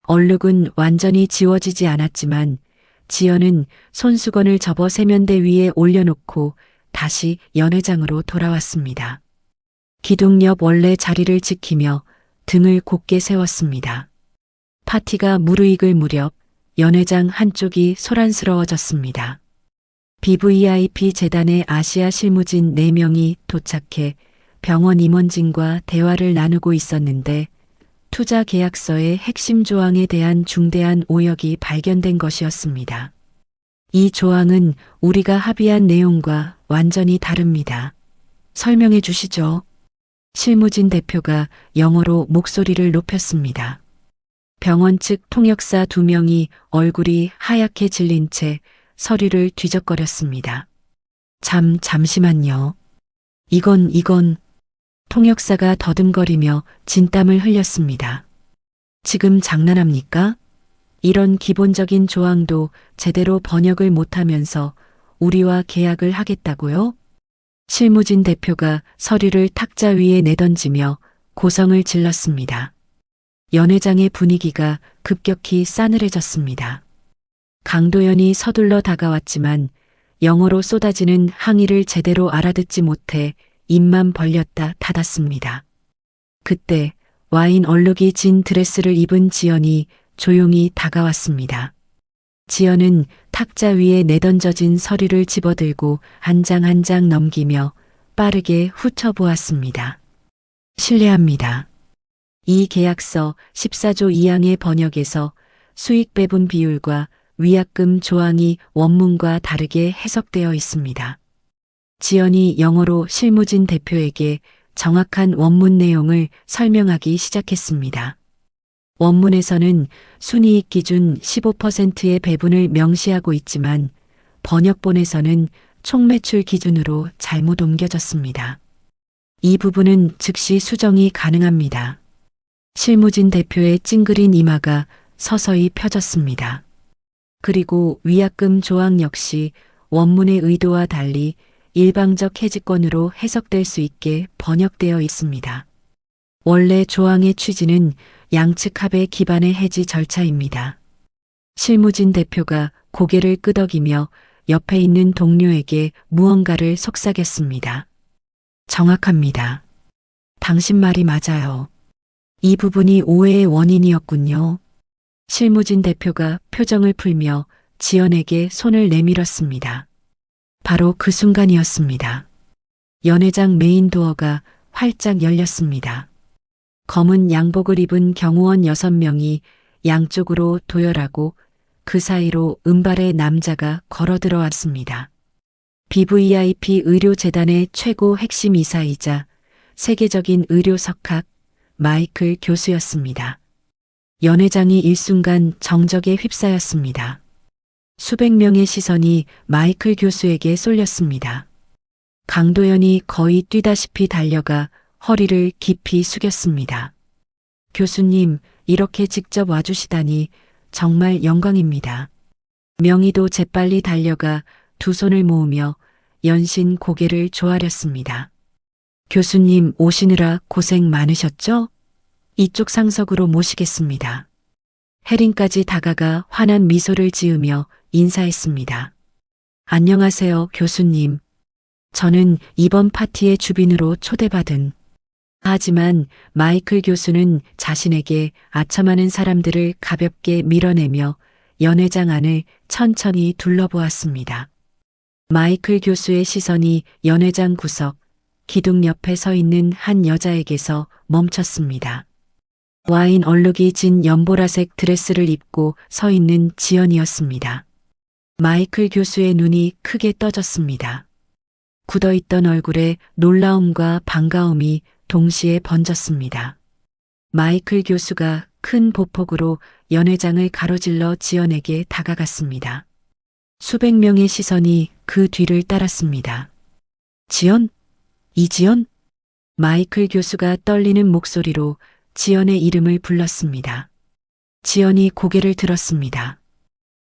얼룩은 완전히 지워지지 않았지만 지연은 손수건을 접어 세면대 위에 올려놓고 다시 연회장으로 돌아왔습니다. 기둥 옆 원래 자리를 지키며 등을 곧게 세웠습니다. 파티가 무르익을 무렵 연회장 한쪽이 소란스러워졌습니다. BVIP 재단의 아시아 실무진 4명이 도착해 병원 임원진과 대화를 나누고 있었는데 투자 계약서의 핵심 조항에 대한 중대한 오역이 발견된 것이었습니다. 이 조항은 우리가 합의한 내용과 완전히 다릅니다. 설명해 주시죠. 실무진 대표가 영어로 목소리를 높였습니다. 병원 측 통역사 2명이 얼굴이 하얗게 질린 채 서류를 뒤적거렸습니다. 잠시만요. 이건 통역사가 더듬거리며 진땀을 흘렸습니다. 지금 장난합니까? 이런 기본적인 조항도 제대로 번역을 못하면서 우리와 계약을 하겠다고요? 실무진 대표가 서류를 탁자 위에 내던지며 고성을 질렀습니다. 연회장의 분위기가 급격히 싸늘해졌습니다. 강도연이 서둘러 다가왔지만 영어로 쏟아지는 항의를 제대로 알아듣지 못해 입만 벌렸다 닫았습니다. 그때 와인 얼룩이 진 드레스를 입은 지연이 조용히 다가왔습니다. 지연은 탁자 위에 내던져진 서류를 집어들고 한 장 한 장 넘기며 빠르게 훑어보았습니다. 실례합니다. 이 계약서 14조 2항의 번역에서 수익 배분 비율과 위약금 조항이 원문과 다르게 해석되어 있습니다. 지연이 영어로 실무진 대표에게 정확한 원문 내용을 설명하기 시작했습니다. 원문에서는 순이익 기준 15%의 배분을 명시하고 있지만 번역본에서는 총매출 기준으로 잘못 옮겨졌습니다. 이 부분은 즉시 수정이 가능합니다. 실무진 대표의 찡그린 이마가 서서히 펴졌습니다. 그리고 위약금 조항 역시 원문의 의도와 달리 일방적 해지권으로 해석될 수 있게 번역되어 있습니다. 원래 조항의 취지는 양측 합의 기반의 해지 절차입니다. 실무진 대표가 고개를 끄덕이며 옆에 있는 동료에게 무언가를 속삭였습니다. 정확합니다. 당신 말이 맞아요. 이 부분이 오해의 원인이었군요. 실무진 대표가 표정을 풀며 지연에게 손을 내밀었습니다. 바로 그 순간이었습니다. 연회장 메인 도어가 활짝 열렸습니다. 검은 양복을 입은 경호원 6명이 양쪽으로 도열하고 그 사이로 은발의 남자가 걸어 들어왔습니다. BVIP 의료재단의 최고 핵심 이사이자 세계적인 의료 석학 마이클 교수였습니다. 연회장이 일순간 정적에 휩싸였습니다. 수백 명의 시선이 마이클 교수에게 쏠렸습니다. 강도연이 거의 뛰다시피 달려가 허리를 깊이 숙였습니다. 교수님, 이렇게 직접 와주시다니 정말 영광입니다. 명의도 재빨리 달려가 두 손을 모으며 연신 고개를 조아렸습니다. 교수님 오시느라 고생 많으셨죠? 이쪽 상석으로 모시겠습니다. 해린까지 다가가 환한 미소를 지으며 인사했습니다. 안녕하세요, 교수님. 저는 이번 파티의 주빈으로 초대받은. 하지만 마이클 교수는 자신에게 아첨하는 사람들을 가볍게 밀어내며 연회장 안을 천천히 둘러보았습니다. 마이클 교수의 시선이 연회장 구석, 기둥 옆에 서 있는 한 여자에게서 멈췄습니다. 와인 얼룩이 진 연보라색 드레스를 입고 서 있는 지연이었습니다. 마이클 교수의 눈이 크게 떠졌습니다. 굳어있던 얼굴에 놀라움과 반가움이 동시에 번졌습니다. 마이클 교수가 큰 보폭으로 연회장을 가로질러 지연에게 다가갔습니다. 수백 명의 시선이 그 뒤를 따랐습니다. 지연? 이지연? 마이클 교수가 떨리는 목소리로 지연의 이름을 불렀습니다. 지연이 고개를 들었습니다.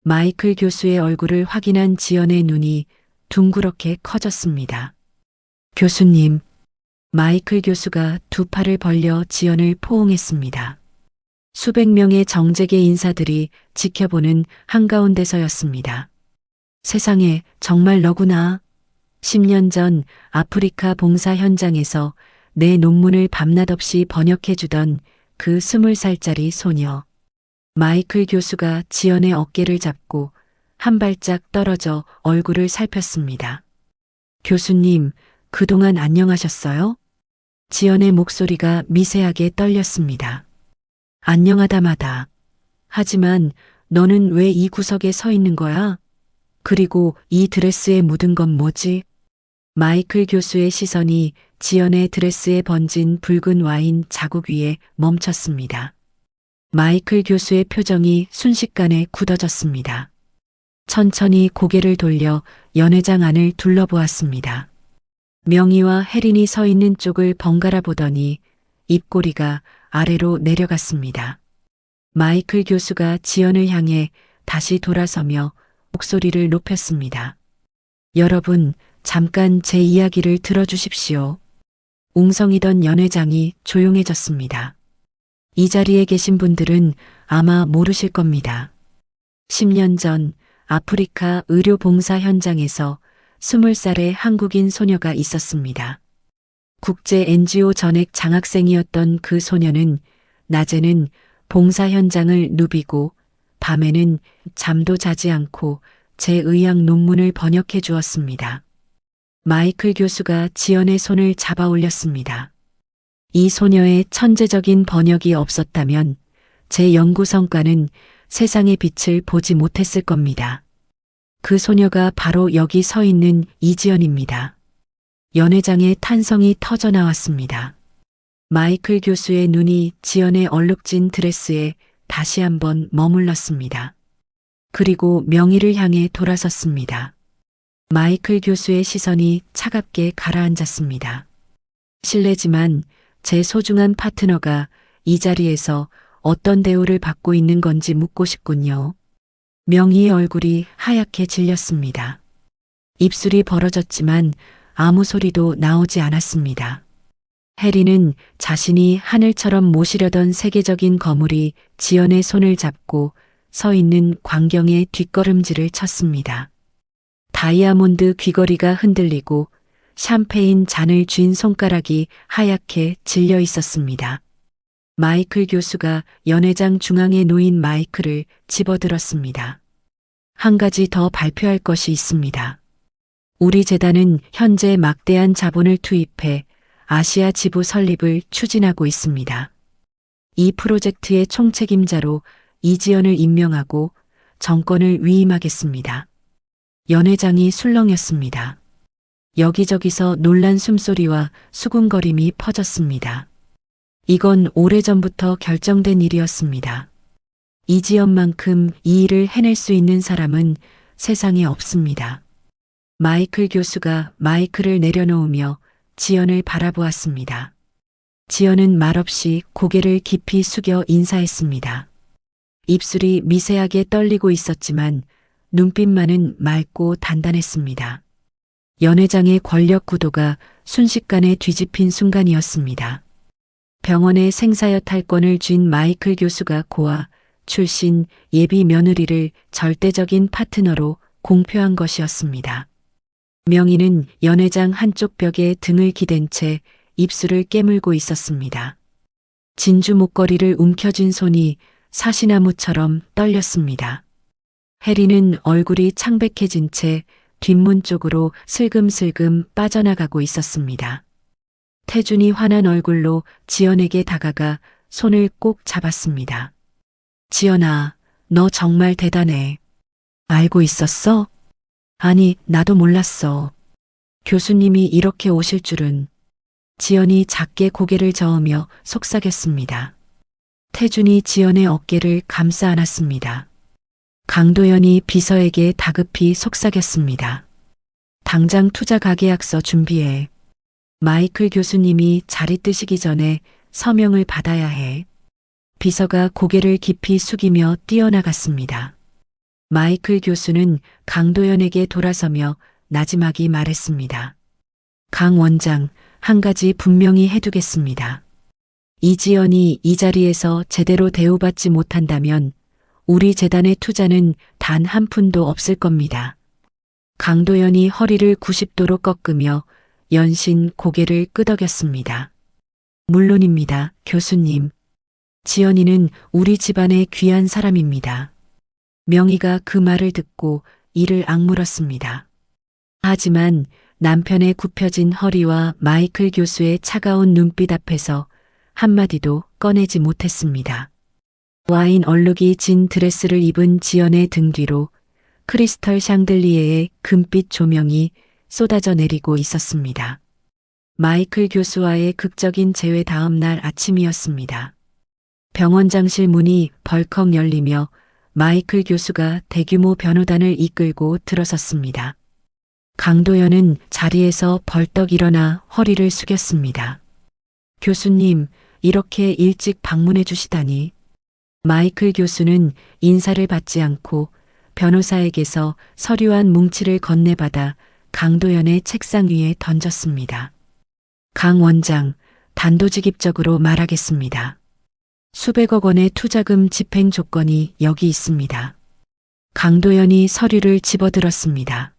마이클 교수의 얼굴을 확인한 지연의 눈이 둥그렇게 커졌습니다. 교수님, 마이클 교수가 두 팔을 벌려 지연을 포옹했습니다. 수백 명의 정재계 인사들이 지켜보는 한가운데서였습니다. 세상에 정말 너구나. 10년 전 아프리카 봉사 현장에서 내 논문을 밤낮 없이 번역해주던 그 20살짜리 소녀. 마이클 교수가 지연의 어깨를 잡고 한 발짝 떨어져 얼굴을 살폈습니다. 교수님, 그동안 안녕하셨어요? 지연의 목소리가 미세하게 떨렸습니다. 안녕하다마다. 하지만 너는 왜 이 구석에 서 있는 거야? 그리고 이 드레스에 묻은 건 뭐지? 마이클 교수의 시선이 지연의 드레스에 번진 붉은 와인 자국 위에 멈췄습니다. 마이클 교수의 표정이 순식간에 굳어졌습니다. 천천히 고개를 돌려 연회장 안을 둘러보았습니다. 명희와 혜린이 서 있는 쪽을 번갈아 보더니 입꼬리가 아래로 내려갔습니다. 마이클 교수가 지연을 향해 다시 돌아서며 목소리를 높였습니다. 여러분, 잠깐 제 이야기를 들어주십시오. 웅성이던 연 회장이 조용해졌습니다. 이 자리에 계신 분들은 아마 모르실 겁니다. 10년 전 아프리카 의료봉사 현장에서 20살의 한국인 소녀가 있었습니다. 국제 NGO 전액 장학생이었던 그 소녀는 낮에는 봉사 현장을 누비고 밤에는 잠도 자지 않고 제 의학 논문을 번역해 주었습니다. 마이클 교수가 지연의 손을 잡아 올렸습니다. 이 소녀의 천재적인 번역이 없었다면 제 연구 성과는 세상의 빛을 보지 못했을 겁니다. 그 소녀가 바로 여기 서 있는 이지연입니다. 연 회장의 탄성이 터져 나왔습니다. 마이클 교수의 눈이 지연의 얼룩진 드레스에 다시 한번 머물렀습니다. 그리고 명희를 향해 돌아섰습니다. 마이클 교수의 시선이 차갑게 가라앉았습니다. 실례지만 제 소중한 파트너가 이 자리에서 어떤 대우를 받고 있는 건지 묻고 싶군요. 명희의 얼굴이 하얗게 질렸습니다. 입술이 벌어졌지만 아무 소리도 나오지 않았습니다. 혜리는 자신이 하늘처럼 모시려던 세계적인 거물이 지연의 손을 잡고 서 있는 광경에 뒷걸음질을 쳤습니다. 다이아몬드 귀걸이가 흔들리고 샴페인 잔을 쥔 손가락이 하얗게 질려 있었습니다. 마이클 교수가 연회장 중앙에 놓인 마이크를 집어들었습니다. 한 가지 더 발표할 것이 있습니다. 우리 재단은 현재 막대한 자본을 투입해 아시아 지부 설립을 추진하고 있습니다. 이 프로젝트의 총책임자로 이지연을 임명하고 정권을 위임하겠습니다. 연 회장이 술렁였습니다. 여기저기서 놀란 숨소리와 수군거림이 퍼졌습니다. 이건 오래전부터 결정된 일이었습니다. 이지연만큼 이 일을 해낼 수 있는 사람은 세상에 없습니다. 마이클 교수가 마이크를 내려놓으며 지연을 바라보았습니다. 지연은 말없이 고개를 깊이 숙여 인사했습니다. 입술이 미세하게 떨리고 있었지만 눈빛만은 맑고 단단했습니다. 연 회장의 권력 구도가 순식간에 뒤집힌 순간이었습니다. 병원의 생사여 탈권을 쥔 마이클 교수가 고아 출신 예비 며느리를 절대적인 파트너로 공표한 것이었습니다. 명희는 연 회장 한쪽 벽에 등을 기댄 채 입술을 깨물고 있었습니다. 진주 목걸이를 움켜쥔 손이 사시나무처럼 떨렸습니다. 혜리는 얼굴이 창백해진 채 뒷문 쪽으로 슬금슬금 빠져나가고 있었습니다. 태준이 환한 얼굴로 지연에게 다가가 손을 꼭 잡았습니다. 지연아, 너 정말 대단해. 알고 있었어? 아니, 나도 몰랐어. 교수님이 이렇게 오실 줄은. 지연이 작게 고개를 저으며 속삭였습니다. 태준이 지연의 어깨를 감싸 안았습니다. 강도연이 비서에게 다급히 속삭였습니다. 당장 투자 가계약서 준비해. 마이클 교수님이 자리 뜨시기 전에 서명을 받아야 해. 비서가 고개를 깊이 숙이며 뛰어나갔습니다. 마이클 교수는 강도연에게 돌아서며 나지막이 말했습니다. 강 원장, 한 가지 분명히 해두겠습니다. 이지연이 이 자리에서 제대로 대우받지 못한다면 우리 재단의 투자는 단 한 푼도 없을 겁니다. 강도연이 허리를 90도로 꺾으며 연신 고개를 끄덕였습니다. 물론입니다, 교수님. 지연이는 우리 집안의 귀한 사람입니다. 명희가 그 말을 듣고 이를 악물었습니다. 하지만 남편의 굽혀진 허리와 마이클 교수의 차가운 눈빛 앞에서 한마디도 꺼내지 못했습니다. 와인 얼룩이 진 드레스를 입은 지연의 등 뒤로 크리스털 샹들리에의 금빛 조명이 쏟아져 내리고 있었습니다. 마이클 교수와의 극적인 재회 다음 날 아침이었습니다. 병원장실 문이 벌컥 열리며 마이클 교수가 대규모 변호단을 이끌고 들어섰습니다. 강도연은 자리에서 벌떡 일어나 허리를 숙였습니다. 교수님, 이렇게 일찍 방문해 주시다니. 마이클 교수는 인사를 받지 않고 변호사에게서 서류한 뭉치를 건네받아 강도연의 책상 위에 던졌습니다. 강 원장, 단도직입적으로 말하겠습니다. 수백억 원의 투자금 집행 조건이 여기 있습니다. 강도연이 서류를 집어들었습니다.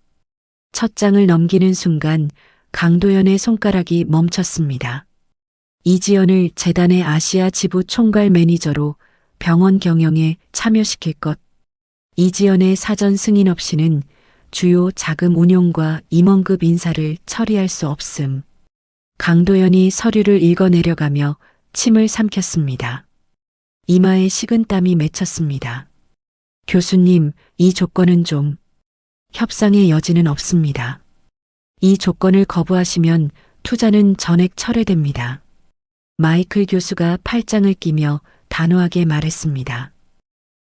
첫 장을 넘기는 순간 강도연의 손가락이 멈췄습니다. 이지연을 재단의 아시아 지부 총괄 매니저로 병원 경영에 참여시킬 것. 이지연의 사전 승인 없이는 주요 자금 운용과 임원급 인사를 처리할 수 없음. 강도연이 서류를 읽어내려가며 침을 삼켰습니다. 이마에 식은땀이 맺혔습니다. 교수님, 이 조건은 좀 협상의 여지는 없습니다. 이 조건을 거부하시면 투자는 전액 철회됩니다. 마이클 교수가 팔짱을 끼며 단호하게 말했습니다.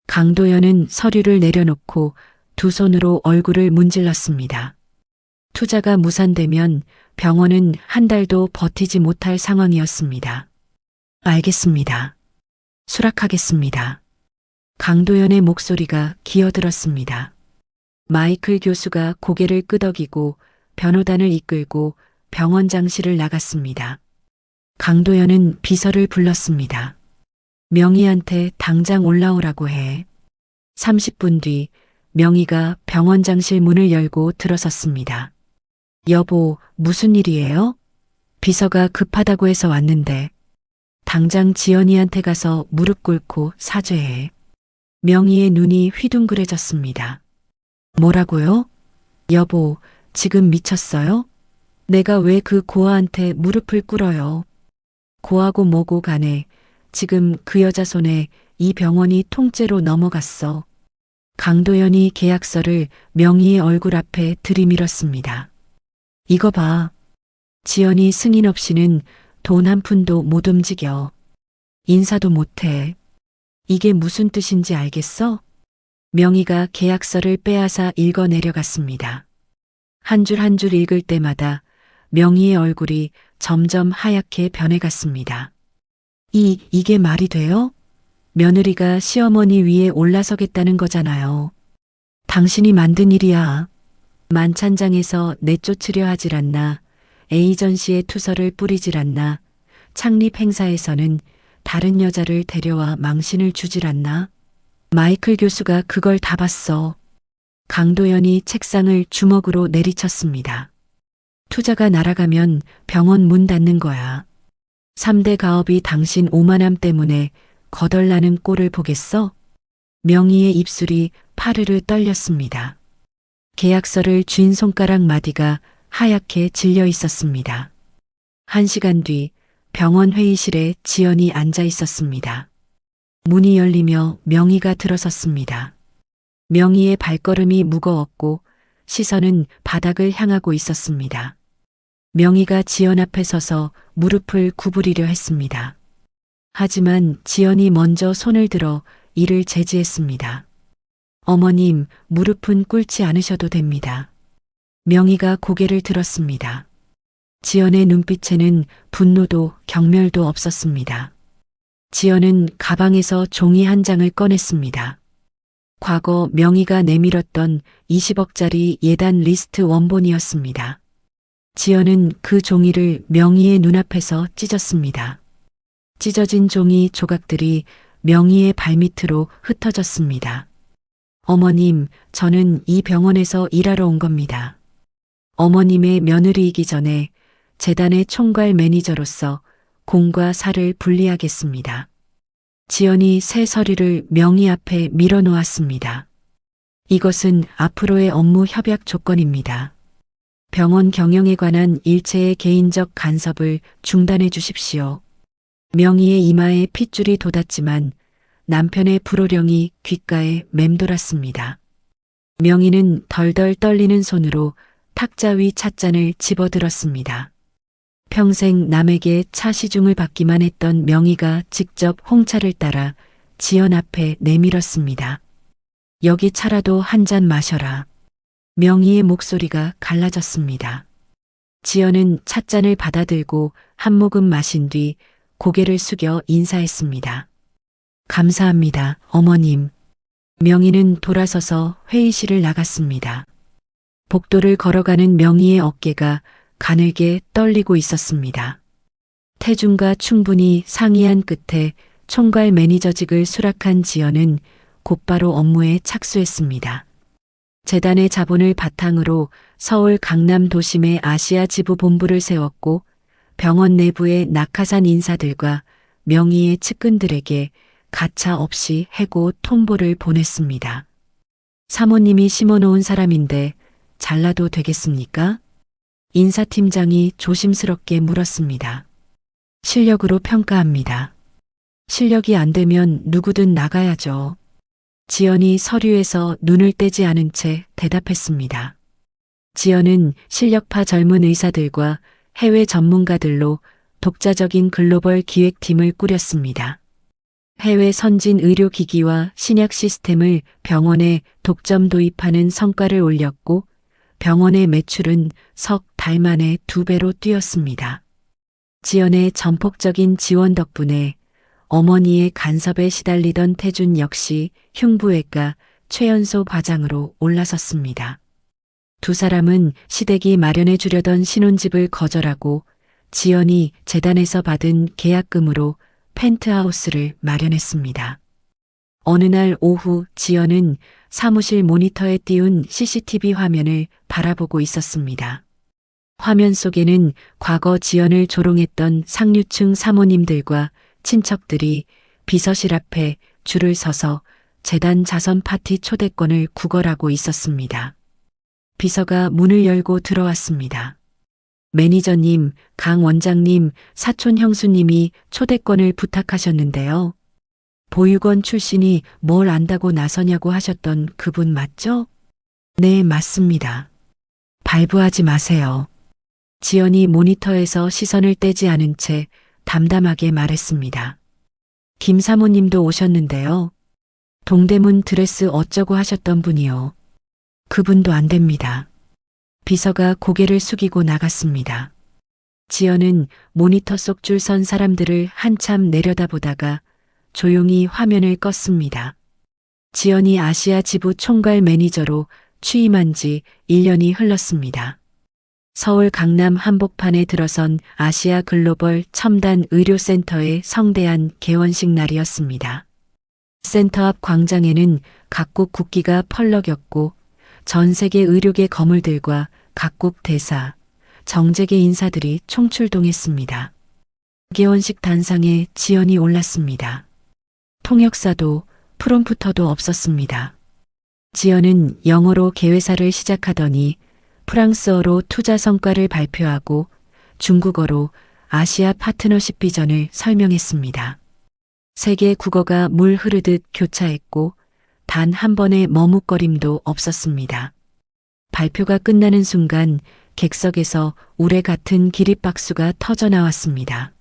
강도연은 서류를 내려놓고 두 손으로 얼굴을 문질렀습니다. 투자가 무산되면 병원은 한 달도 버티지 못할 상황이었습니다. 알겠습니다. 수락하겠습니다. 강도연의 목소리가 기어들었습니다. 마이클 교수가 고개를 끄덕이고 변호단을 이끌고 병원장실을 나갔습니다. 강도연은 비서를 불렀습니다. 명희한테 당장 올라오라고 해. 30분 뒤 명희가 병원장실 문을 열고 들어섰습니다. 여보, 무슨 일이에요? 비서가 급하다고 해서 왔는데. 당장 지연이한테 가서 무릎 꿇고 사죄해. 명희의 눈이 휘둥그레졌습니다. 뭐라고요? 여보, 지금 미쳤어요? 내가 왜 그 고아한테 무릎을 꿇어요? 고아고 뭐고 간에 지금 그 여자 손에 이 병원이 통째로 넘어갔어. 강도연이 계약서를 명희의 얼굴 앞에 들이밀었습니다. 이거 봐. 지연이 승인 없이는 돈 한 푼도 못 움직여. 인사도 못해. 이게 무슨 뜻인지 알겠어? 명희가 계약서를 빼앗아 읽어 내려갔습니다. 한 줄 한 줄 읽을 때마다 명희의 얼굴이 점점 하얗게 변해갔습니다. 이게 말이 돼요? 며느리가 시어머니 위에 올라서겠다는 거잖아요. 당신이 만든 일이야. 만찬장에서 내쫓으려 하질 않나. 에이전시의 투서를 뿌리질 않나. 창립 행사에서는 다른 여자를 데려와 망신을 주질 않나. 마이클 교수가 그걸 다 봤어. 강도연이 책상을 주먹으로 내리쳤습니다. 투자가 날아가면 병원 문 닫는 거야. 3대 가업이 당신 오만함 때문에 거덜나는 꼴을 보겠어? 명희의 입술이 파르르 떨렸습니다. 계약서를 쥔 손가락 마디가 하얗게 질려 있었습니다. 1시간 뒤 병원 회의실에 지연이 앉아 있었습니다. 문이 열리며 명희가 들어섰습니다. 명희의 발걸음이 무거웠고 시선은 바닥을 향하고 있었습니다. 명희가 지연 앞에 서서 무릎을 구부리려 했습니다. 하지만 지연이 먼저 손을 들어 이를 제지했습니다. 어머님, 무릎은 꿇지 않으셔도 됩니다. 명희가 고개를 들었습니다. 지연의 눈빛에는 분노도 경멸도 없었습니다. 지연은 가방에서 종이 한 장을 꺼냈습니다. 과거 명희가 내밀었던 20억짜리 예단 리스트 원본이었습니다. 지연은 그 종이를 명희의 눈앞에서 찢었습니다. 찢어진 종이 조각들이 명희의 발밑으로 흩어졌습니다. 어머님, 저는 이 병원에서 일하러 온 겁니다. 어머님의 며느리이기 전에 재단의 총괄 매니저로서 공과 사를 분리하겠습니다. 지연이 새 서류를 명희 앞에 밀어놓았습니다. 이것은 앞으로의 업무 협약 조건입니다. 병원 경영에 관한 일체의 개인적 간섭을 중단해 주십시오. 명희의 이마에 핏줄이 돋았지만 남편의 불호령이 귓가에 맴돌았습니다. 명희는 덜덜 떨리는 손으로 탁자 위 찻잔을 집어들었습니다. 평생 남에게 차 시중을 받기만 했던 명희가 직접 홍차를 따라 지연 앞에 내밀었습니다. 여기 차라도 한 잔 마셔라. 명희의 목소리가 갈라졌습니다. 지연은 찻잔을 받아들고 한 모금 마신 뒤 고개를 숙여 인사했습니다. 감사합니다, 어머님. 명희는 돌아서서 회의실을 나갔습니다. 복도를 걸어가는 명희의 어깨가 가늘게 떨리고 있었습니다. 태준과 충분히 상의한 끝에 총괄 매니저직을 수락한 지연은 곧바로 업무에 착수했습니다. 재단의 자본을 바탕으로 서울 강남 도심의 아시아 지부 본부를 세웠고 병원 내부의 낙하산 인사들과 명의의 측근들에게 가차 없이 해고 통보를 보냈습니다. 사모님이 심어놓은 사람인데 잘라도 되겠습니까? 인사팀장이 조심스럽게 물었습니다. 실력으로 평가합니다. 실력이 안 되면 누구든 나가야죠. 지연이 서류에서 눈을 떼지 않은 채 대답했습니다. 지연은 실력파 젊은 의사들과 해외 전문가들로 독자적인 글로벌 기획팀을 꾸렸습니다. 해외 선진 의료기기와 신약 시스템을 병원에 독점 도입하는 성과를 올렸고 병원의 매출은 석 달 만에 2배로 뛰었습니다. 지연의 전폭적인 지원 덕분에 어머니의 간섭에 시달리던 태준 역시 흉부외과 최연소 과장으로 올라섰습니다. 두 사람은 시댁이 마련해 주려던 신혼집을 거절하고 지연이 재단에서 받은 계약금으로 펜트하우스를 마련했습니다. 어느 날 오후 지연은 사무실 모니터에 띄운 CCTV 화면을 바라보고 있었습니다. 화면 속에는 과거 지연을 조롱했던 상류층 사모님들과 친척들이 비서실 앞에 줄을 서서 재단 자선 파티 초대권을 구걸하고 있었습니다. 비서가 문을 열고 들어왔습니다. 매니저님, 강 원장님, 사촌 형수님이 초대권을 부탁하셨는데요. 보육원 출신이 뭘 안다고 나서냐고 하셨던 그분 맞죠? 네, 맞습니다. 발부하지 마세요. 지연이 모니터에서 시선을 떼지 않은 채 담담하게 말했습니다. 김 사모님도 오셨는데요. 동대문 드레스 어쩌고 하셨던 분이요. 그분도 안 됩니다. 비서가 고개를 숙이고 나갔습니다. 지연은 모니터 속 줄 선 사람들을 한참 내려다보다가 조용히 화면을 껐습니다. 지연이 아시아 지부 총괄 매니저로 취임한 지 1년이 흘렀습니다. 서울 강남 한복판에 들어선 아시아 글로벌 첨단 의료센터의 성대한 개원식 날이었습니다. 센터 앞 광장에는 각국 국기가 펄럭였고 전 세계 의료계 거물들과 각국 대사, 정재계 인사들이 총출동했습니다. 개원식 단상에 지연이 올랐습니다. 통역사도 프롬프터도 없었습니다. 지연은 영어로 개회사를 시작하더니 프랑스어로 투자 성과를 발표하고 중국어로 아시아 파트너십 비전을 설명했습니다. 세계 국어가 물 흐르듯 교차했고 단 한 번의 머뭇거림도 없었습니다. 발표가 끝나는 순간 객석에서 우레 같은 기립박수가 터져 나왔습니다.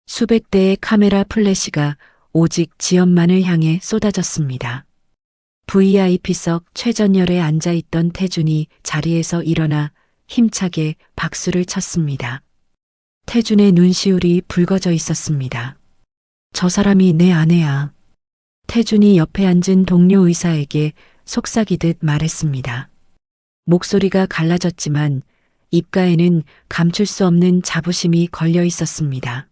수백 대의 카메라 플래시가 오직 지연만을 향해 쏟아졌습니다. VIP석 최전열에 앉아있던 태준이 자리에서 일어나 힘차게 박수를 쳤습니다. 태준의 눈시울이 붉어져 있었습니다. 저 사람이 내 아내야. 태준이 옆에 앉은 동료 의사에게 속삭이듯 말했습니다. 목소리가 갈라졌지만 입가에는 감출 수 없는 자부심이 걸려 있었습니다.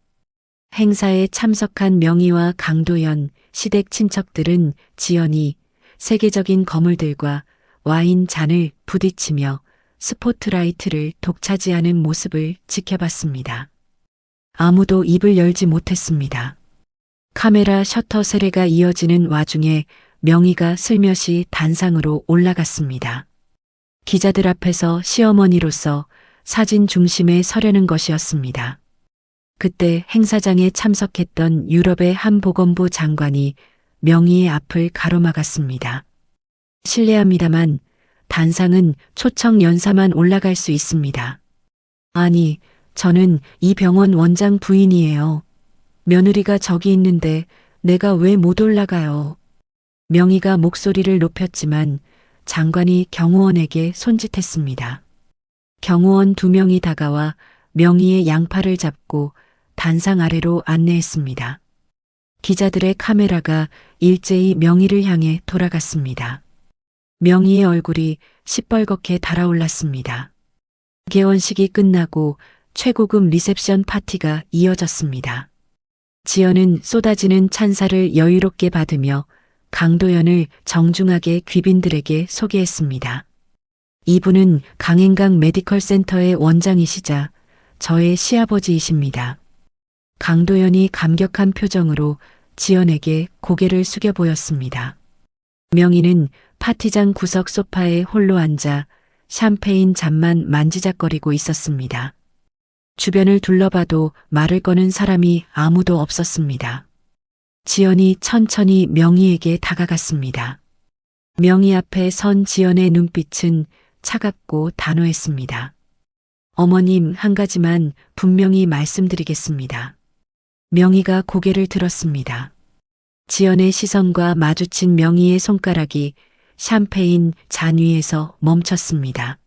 행사에 참석한 명희와 강도연, 시댁 친척들은 지연이 세계적인 거물들과 와인 잔을 부딪히며 스포트라이트를 독차지하는 모습을 지켜봤습니다. 아무도 입을 열지 못했습니다. 카메라 셔터 세례가 이어지는 와중에 명희가 슬며시 단상으로 올라갔습니다. 기자들 앞에서 시어머니로서 사진 중심에 서려는 것이었습니다. 그때 행사장에 참석했던 유럽의 한 보건부 장관이 명희의 앞을 가로막았습니다. 실례합니다만 단상은 초청 연사만 올라갈 수 있습니다. 아니, 저는 이 병원 원장 부인이에요. 며느리가 저기 있는데 내가 왜 못 올라가요? 명희가 목소리를 높였지만 장관이 경호원에게 손짓했습니다. 경호원 2명이 다가와 명희의 양팔을 잡고 단상 아래로 안내했습니다. 기자들의 카메라가 일제히 명희를 향해 돌아갔습니다. 명희의 얼굴이 시뻘겋게 달아올랐습니다. 개원식이 끝나고 최고급 리셉션 파티가 이어졌습니다. 지연은 쏟아지는 찬사를 여유롭게 받으며 강도연을 정중하게 귀빈들에게 소개했습니다. 이분은 강행강 메디컬 센터의 원장이시자 저의 시아버지이십니다. 강도연이 감격한 표정으로 지연에게 고개를 숙여 보였습니다. 명희는 파티장 구석 소파에 홀로 앉아 샴페인 잔만 만지작거리고 있었습니다. 주변을 둘러봐도 말을 거는 사람이 아무도 없었습니다. 지연이 천천히 명희에게 다가갔습니다. 명희 앞에 선 지연의 눈빛은 차갑고 단호했습니다. 어머님, 한 가지만 분명히 말씀드리겠습니다. 명희가 고개를 들었습니다. 지연의 시선과 마주친 명희의 손가락이 샴페인 잔 위에서 멈췄습니다.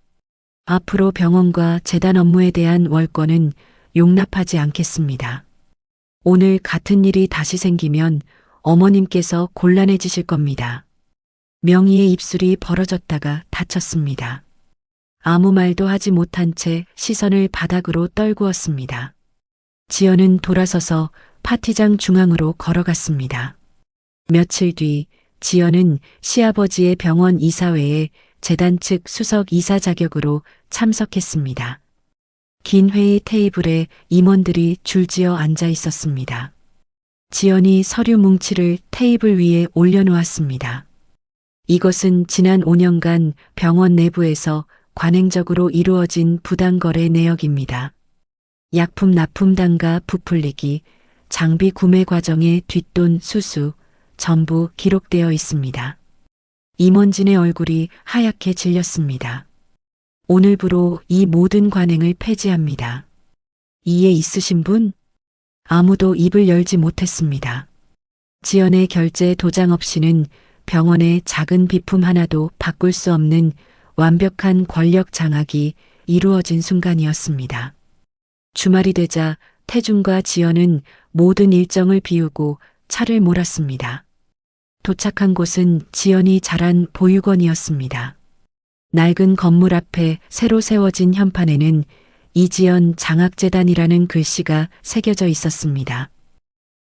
앞으로 병원과 재단 업무에 대한 월권은 용납하지 않겠습니다. 오늘 같은 일이 다시 생기면 어머님께서 곤란해지실 겁니다. 명희의 입술이 벌어졌다가 닫혔습니다. 아무 말도 하지 못한 채 시선을 바닥으로 떨구었습니다. 지연은 돌아서서 파티장 중앙으로 걸어갔습니다. 며칠 뒤 지연은 시아버지의 병원 이사회에 재단 측 수석 이사 자격으로 참석했습니다. 긴 회의 테이블에 임원들이 줄지어 앉아 있었습니다. 지연이 서류 뭉치를 테이블 위에 올려놓았습니다. 이것은 지난 5년간 병원 내부에서 관행적으로 이루어진 부당거래 내역입니다. 약품 납품 단가 부풀리기, 장비 구매 과정의 뒷돈 수수, 전부 기록되어 있습니다. 임원진의 얼굴이 하얗게 질렸습니다. 오늘부로 이 모든 관행을 폐지합니다. 이해 있으신 분? 아무도 입을 열지 못했습니다. 지연의 결제 도장 없이는 병원의 작은 비품 하나도 바꿀 수 없는 완벽한 권력 장악이 이루어진 순간이었습니다. 주말이 되자 태준과 지연은 모든 일정을 비우고 차를 몰았습니다. 도착한 곳은 지연이 자란 보육원이었습니다. 낡은 건물 앞에 새로 세워진 현판에는 이지연 장학재단이라는 글씨가 새겨져 있었습니다.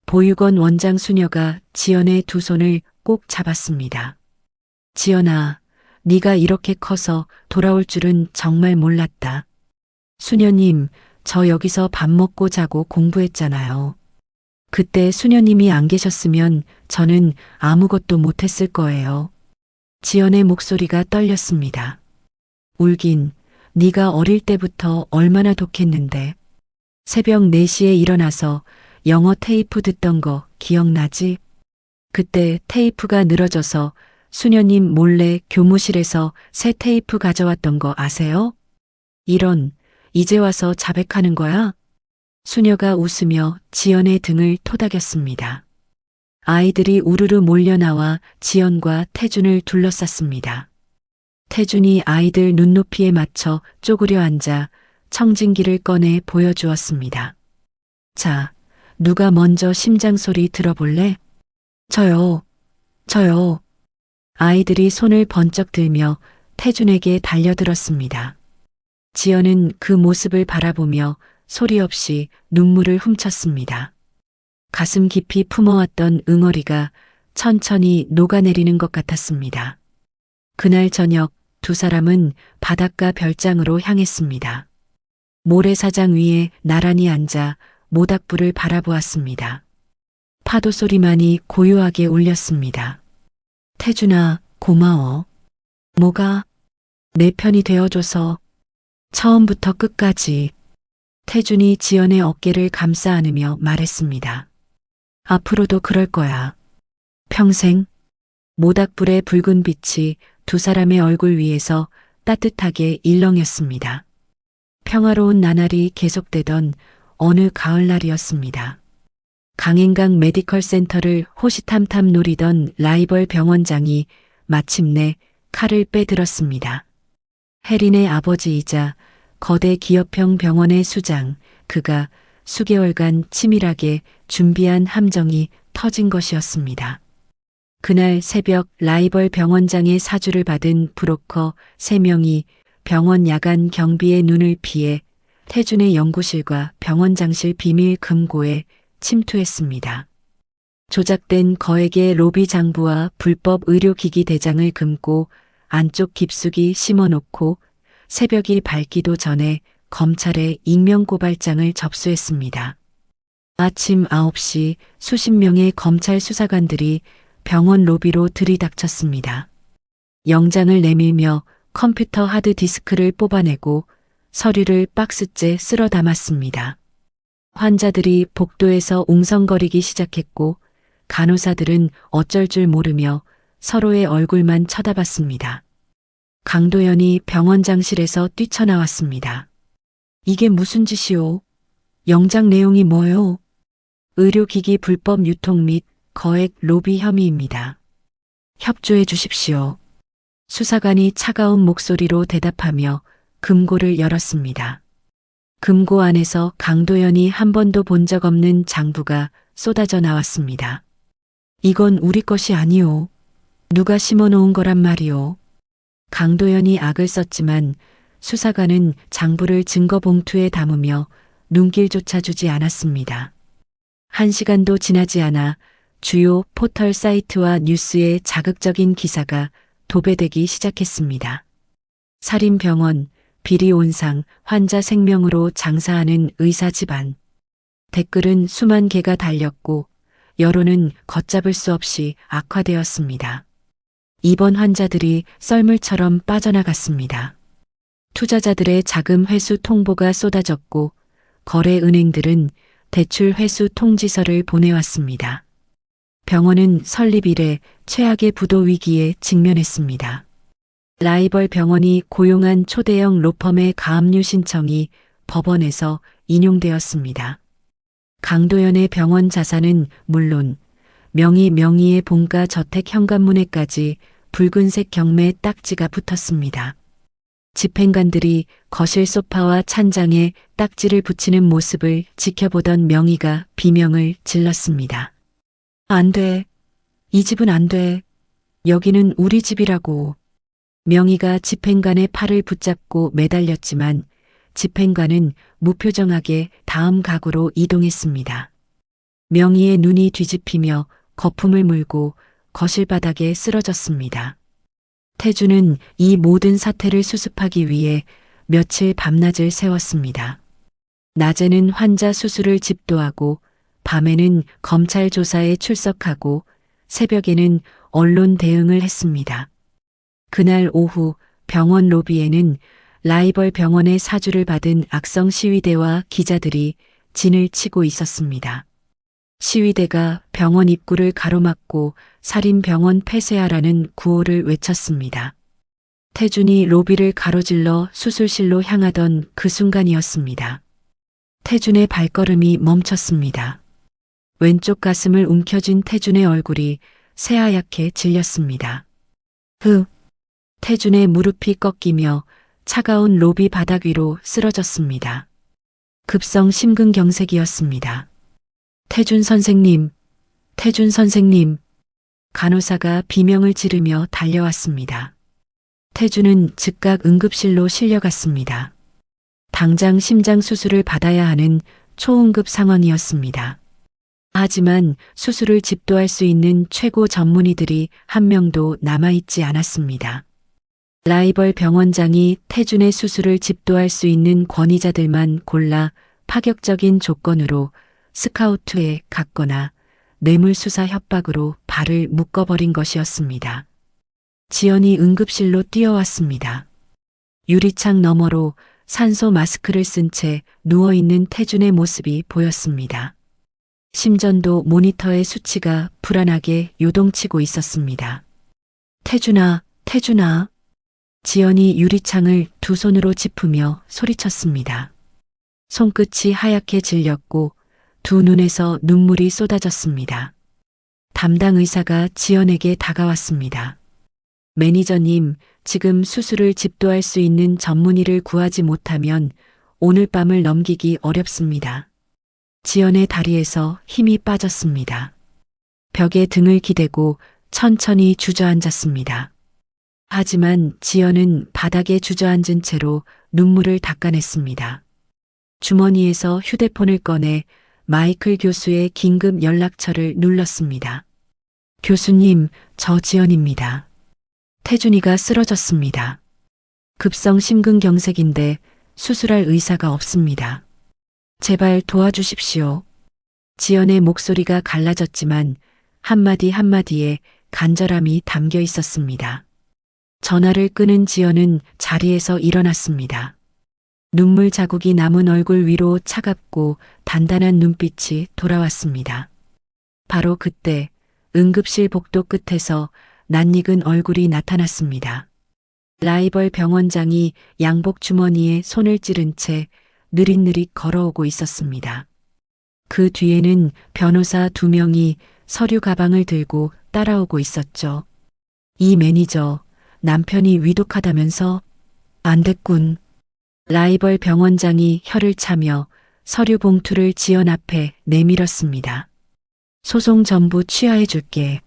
보육원 원장 수녀가 지연의 두 손을 꼭 잡았습니다. 지연아, 네가 이렇게 커서 돌아올 줄은 정말 몰랐다. 수녀님, 저 여기서 밥 먹고 자고 공부했잖아요. 그때 수녀님이 안 계셨으면 저는 아무것도 못했을 거예요. 지연의 목소리가 떨렸습니다. 울긴, 네가 어릴 때부터 얼마나 독했는데. 새벽 4시에 일어나서 영어 테이프 듣던 거 기억나지? 그때 테이프가 늘어져서 수녀님 몰래 교무실에서 새 테이프 가져왔던 거 아세요? 이런, 이제 와서 자백하는 거야? 수녀가 웃으며 지연의 등을 토닥였습니다. 아이들이 우르르 몰려나와 지연과 태준을 둘러쌌습니다. 태준이 아이들 눈높이에 맞춰 쪼그려 앉아 청진기를 꺼내 보여주었습니다. 자, 누가 먼저 심장 소리 들어볼래? 저요. 아이들이 손을 번쩍 들며 태준에게 달려들었습니다. 지연은 그 모습을 바라보며 소리 없이 눈물을 훔쳤습니다. 가슴 깊이 품어왔던 응어리가 천천히 녹아내리는 것 같았습니다. 그날 저녁 두 사람은 바닷가 별장으로 향했습니다. 모래사장 위에 나란히 앉아 모닥불을 바라보았습니다. 파도 소리만이 고요하게 울렸습니다. 태준아, 고마워. 뭐가? 내 편이 되어줘서. 처음부터 끝까지. 태준이 지연의 어깨를 감싸 안으며 말했습니다. 앞으로도 그럴 거야. 평생. 모닥불의 붉은 빛이 두 사람의 얼굴 위에서 따뜻하게 일렁였습니다. 평화로운 나날이 계속되던 어느 가을날이었습니다. 강행강 메디컬 센터를 호시탐탐 노리던 라이벌 병원장이 마침내 칼을 빼들었습니다. 혜린의 아버지이자 거대 기업형 병원의 수장, 그가 수개월간 치밀하게 준비한 함정이 터진 것이었습니다. 그날 새벽 라이벌 병원장의 사주를 받은 브로커 3명이 병원 야간 경비의 눈을 피해 태준의 연구실과 병원장실 비밀 금고에 침투했습니다. 조작된 거액의 로비 장부와 불법 의료기기 대장을 금고 안쪽 깊숙이 심어놓고 새벽이 밝기도 전에 검찰에 익명고발장을 접수했습니다. 아침 9시 수십 명의 검찰 수사관들이 병원 로비로 들이닥쳤습니다. 영장을 내밀며 컴퓨터 하드디스크를 뽑아내고 서류를 박스째 쓸어 담았습니다. 환자들이 복도에서 웅성거리기 시작했고 간호사들은 어쩔 줄 모르며 서로의 얼굴만 쳐다봤습니다. 강도연이 병원장실에서 뛰쳐나왔습니다. 이게 무슨 짓이오? 영장 내용이 뭐요? 의료기기 불법 유통 및 거액 로비 혐의입니다. 협조해 주십시오. 수사관이 차가운 목소리로 대답하며 금고를 열었습니다. 금고 안에서 강도연이 한 번도 본 적 없는 장부가 쏟아져 나왔습니다. 이건 우리 것이 아니오. 누가 심어놓은 거란 말이오. 강도연이 악을 썼지만 수사관은 장부를 증거 봉투에 담으며 눈길조차 주지 않았습니다. 1시간도 지나지 않아 주요 포털 사이트와 뉴스에 자극적인 기사가 도배되기 시작했습니다. 살인병원, 비리온상, 환자 생명으로 장사하는 의사 집안. 댓글은 수만 개가 달렸고 여론은 걷잡을 수 없이 악화되었습니다. 입원 환자들이 썰물처럼 빠져나갔습니다. 투자자들의 자금 회수 통보가 쏟아졌고 거래 은행들은 대출 회수 통지서를 보내왔습니다. 병원은 설립 이래 최악의 부도 위기에 직면했습니다. 라이벌 병원이 고용한 초대형 로펌의 가압류 신청이 법원에서 인용되었습니다. 강도연의 병원 자산은 물론 명의의 본가 저택 현관문에까지 붉은색 경매 딱지가 붙었습니다. 집행관들이 거실 소파와 찬장에 딱지를 붙이는 모습을 지켜보던 명의가 비명을 질렀습니다. 안 돼. 이 집은 안 돼. 여기는 우리 집이라고. 명의가 집행관의 팔을 붙잡고 매달렸지만 집행관은 무표정하게 다음 가구로 이동했습니다. 명의의 눈이 뒤집히며 거품을 물고 거실 바닥에 쓰러졌습니다. 태주는 이 모든 사태를 수습하기 위해 며칠 밤낮을 새웠습니다. 낮에는 환자 수술을 집도하고 밤에는 검찰 조사에 출석하고 새벽에는 언론 대응을 했습니다. 그날 오후 병원 로비에는 라이벌 병원의 사주를 받은 악성 시위대와 기자들이 진을 치고 있었습니다. 시위대가 병원 입구를 가로막고 살인 병원 폐쇄하라는 구호를 외쳤습니다. 태준이 로비를 가로질러 수술실로 향하던 그 순간이었습니다. 태준의 발걸음이 멈췄습니다. 왼쪽 가슴을 움켜쥔 태준의 얼굴이 새하얗게 질렸습니다. 태준의 무릎이 꺾이며 차가운 로비 바닥 위로 쓰러졌습니다. 급성 심근경색이었습니다. 태준 선생님, 태준 선생님. 간호사가 비명을 지르며 달려왔습니다. 태준은 즉각 응급실로 실려갔습니다. 당장 심장 수술을 받아야 하는 초응급 상황이었습니다. 하지만 수술을 집도할 수 있는 최고 전문의들이 한 명도 남아있지 않았습니다. 라이벌 병원장이 태준의 수술을 집도할 수 있는 권위자들만 골라 파격적인 조건으로 스카우트에 갔거나 뇌물수사 협박으로 발을 묶어버린 것이었습니다. 지연이 응급실로 뛰어왔습니다. 유리창 너머로 산소 마스크를 쓴 채 누워있는 태준의 모습이 보였습니다. 심전도 모니터의 수치가 불안하게 요동치고 있었습니다. 태준아, 태준아. 지연이 유리창을 두 손으로 짚으며 소리쳤습니다. 손끝이 하얗게 질렸고 두 눈에서 눈물이 쏟아졌습니다. 담당 의사가 지연에게 다가왔습니다. 매니저님, 지금 수술을 집도할 수 있는 전문의를 구하지 못하면 오늘 밤을 넘기기 어렵습니다. 지연의 다리에서 힘이 빠졌습니다. 벽에 등을 기대고 천천히 주저앉았습니다. 하지만 지연은 바닥에 주저앉은 채로 눈물을 닦아냈습니다. 주머니에서 휴대폰을 꺼내 마이클 교수의 긴급 연락처를 눌렀습니다. 교수님, 저 지연입니다. 태준이가 쓰러졌습니다. 급성 심근경색인데 수술할 의사가 없습니다. 제발 도와주십시오. 지연의 목소리가 갈라졌지만 한마디 한마디에 간절함이 담겨 있었습니다. 전화를 끊은 지연은 자리에서 일어났습니다. 눈물 자국이 남은 얼굴 위로 차갑고 단단한 눈빛이 돌아왔습니다. 바로 그때 응급실 복도 끝에서 낯익은 얼굴이 나타났습니다. 라이벌 병원장이 양복 주머니에 손을 찌른 채 느릿느릿 걸어오고 있었습니다. 그 뒤에는 변호사 2명이 서류 가방을 들고 따라오고 있었죠. 이 매니저, 남편이 위독하다면서? 안 됐군. 라이벌 병원장이 혀를 차며 서류 봉투를 지연 앞에 내밀었습니다. 소송 전부 취하해 줄게.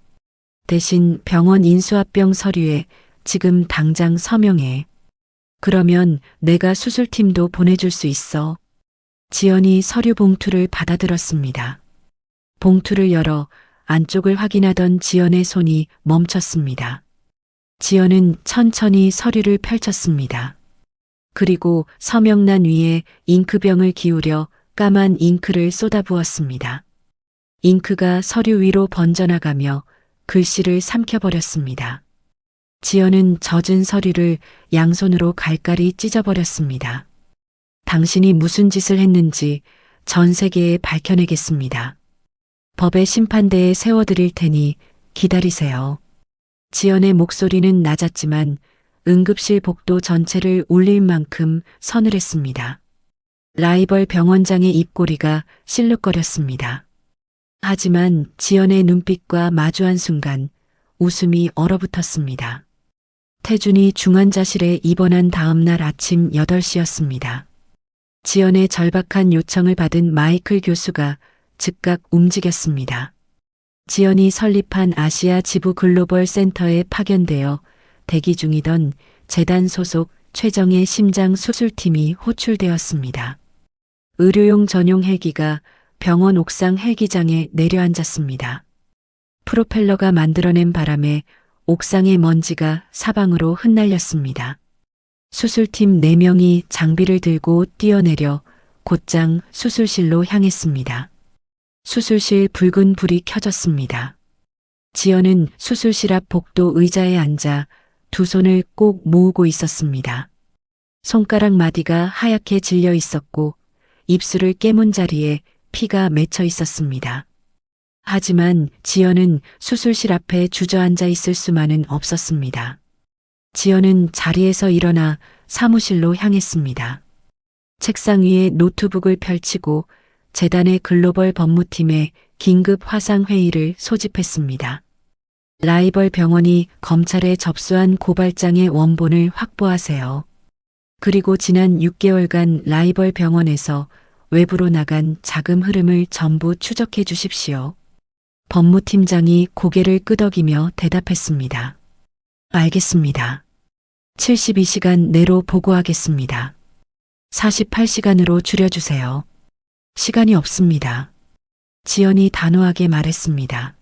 대신 병원 인수합병 서류에 지금 당장 서명해. 그러면 내가 수술팀도 보내줄 수 있어. 지연이 서류 봉투를 받아들었습니다. 봉투를 열어 안쪽을 확인하던 지연의 손이 멈췄습니다. 지연은 천천히 서류를 펼쳤습니다. 그리고 서명란 위에 잉크병을 기울여 까만 잉크를 쏟아부었습니다. 잉크가 서류 위로 번져나가며 글씨를 삼켜버렸습니다. 지연은 젖은 서류를 양손으로 갈갈이 찢어버렸습니다. 당신이 무슨 짓을 했는지 전 세계에 밝혀내겠습니다. 법의 심판대에 세워드릴 테니 기다리세요. 지연의 목소리는 낮았지만 응급실 복도 전체를 울릴 만큼 서늘했습니다. 라이벌 병원장의 입꼬리가 실룩거렸습니다. 하지만 지연의 눈빛과 마주한 순간 웃음이 얼어붙었습니다. 태준이 중환자실에 입원한 다음 날 아침 8시였습니다. 지연의 절박한 요청을 받은 마이클 교수가 즉각 움직였습니다. 지연이 설립한 아시아 지부 글로벌 센터에 파견되어 대기 중이던 재단 소속 최정예 심장 수술팀이 호출되었습니다. 의료용 전용 헬기가 병원 옥상 헬기장에 내려앉았습니다. 프로펠러가 만들어낸 바람에 옥상의 먼지가 사방으로 흩날렸습니다. 수술팀 4명이 장비를 들고 뛰어내려 곧장 수술실로 향했습니다. 수술실 붉은 불이 켜졌습니다. 지연은 수술실 앞 복도 의자에 앉아 2 손을 꼭 모으고 있었습니다. 손가락 마디가 하얗게 질려 있었고 입술을 깨문 자리에 피가 맺혀 있었습니다. 하지만 지연은 수술실 앞에 주저앉아 있을 수만은 없었습니다. 지연은 자리에서 일어나 사무실로 향했습니다. 책상 위에 노트북을 펼치고 재단의 글로벌 법무팀에 긴급 화상회의를 소집했습니다. 라이벌 병원이 검찰에 접수한 고발장의 원본을 확보하세요. 그리고 지난 6개월간 라이벌 병원에서 외부로 나간 자금 흐름을 전부 추적해 주십시오. 법무팀장이 고개를 끄덕이며 대답했습니다. 알겠습니다. 72시간 내로 보고하겠습니다. 48시간으로 줄여주세요. 시간이 없습니다. 지연이 단호하게 말했습니다.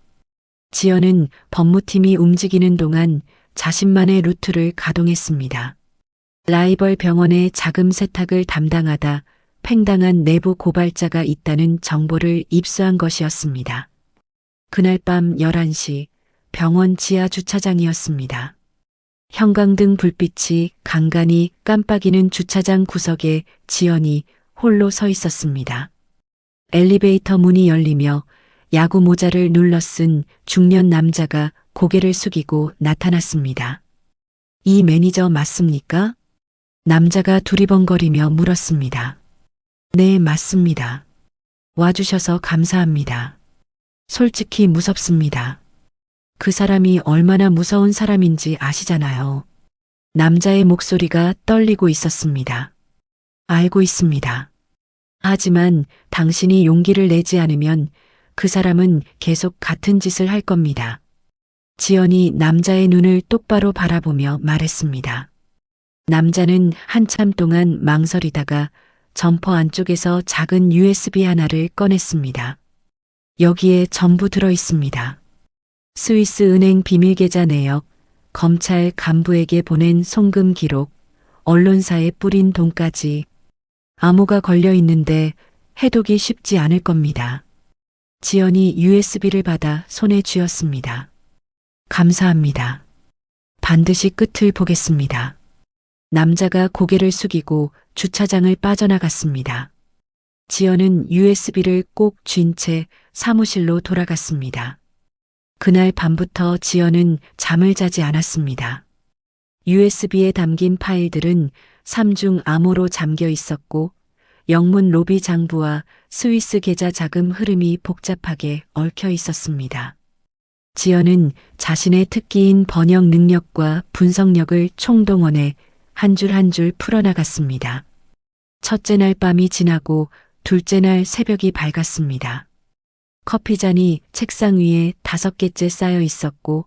지연은 법무팀이 움직이는 동안 자신만의 루트를 가동했습니다. 라이벌 병원의 자금 세탁을 담당하다 팽당한 내부 고발자가 있다는 정보를 입수한 것이었습니다. 그날 밤 11시 병원 지하 주차장이었습니다. 형광등 불빛이 간간히 깜빡이는 주차장 구석에 지연이 홀로 서 있었습니다. 엘리베이터 문이 열리며 야구 모자를 눌러 쓴 중년 남자가 고개를 숙이고 나타났습니다. 이 매니저 맞습니까? 남자가 두리번거리며 물었습니다. 네, 맞습니다. 와주셔서 감사합니다. 솔직히 무섭습니다. 그 사람이 얼마나 무서운 사람인지 아시잖아요. 남자의 목소리가 떨리고 있었습니다. 알고 있습니다. 하지만 당신이 용기를 내지 않으면 그 사람은 계속 같은 짓을 할 겁니다. 지연이 남자의 눈을 똑바로 바라보며 말했습니다. 남자는 한참 동안 망설이다가 점퍼 안쪽에서 작은 USB 하나를 꺼냈습니다. 여기에 전부 들어 있습니다. 스위스 은행 비밀계좌 내역, 검찰 간부에게 보낸 송금 기록, 언론사에 뿌린 돈까지. 암호가 걸려 있는데 해독이 쉽지 않을 겁니다. 지연이 USB를 받아 손에 쥐었습니다. 감사합니다. 반드시 끝을 보겠습니다. 남자가 고개를 숙이고 주차장을 빠져나갔습니다. 지연은 USB를 꼭 쥔 채 사무실로 돌아갔습니다. 그날 밤부터 지연은 잠을 자지 않았습니다. USB에 담긴 파일들은 삼중 암호로 잠겨 있었고 영문 로비 장부와 스위스 계좌 자금 흐름이 복잡하게 얽혀 있었습니다. 지연은 자신의 특기인 번역 능력과 분석력을 총동원해 한 줄 한 줄 풀어나갔습니다. 첫째 날 밤이 지나고 둘째 날 새벽이 밝았습니다. 커피잔이 책상 위에 5개째 쌓여 있었고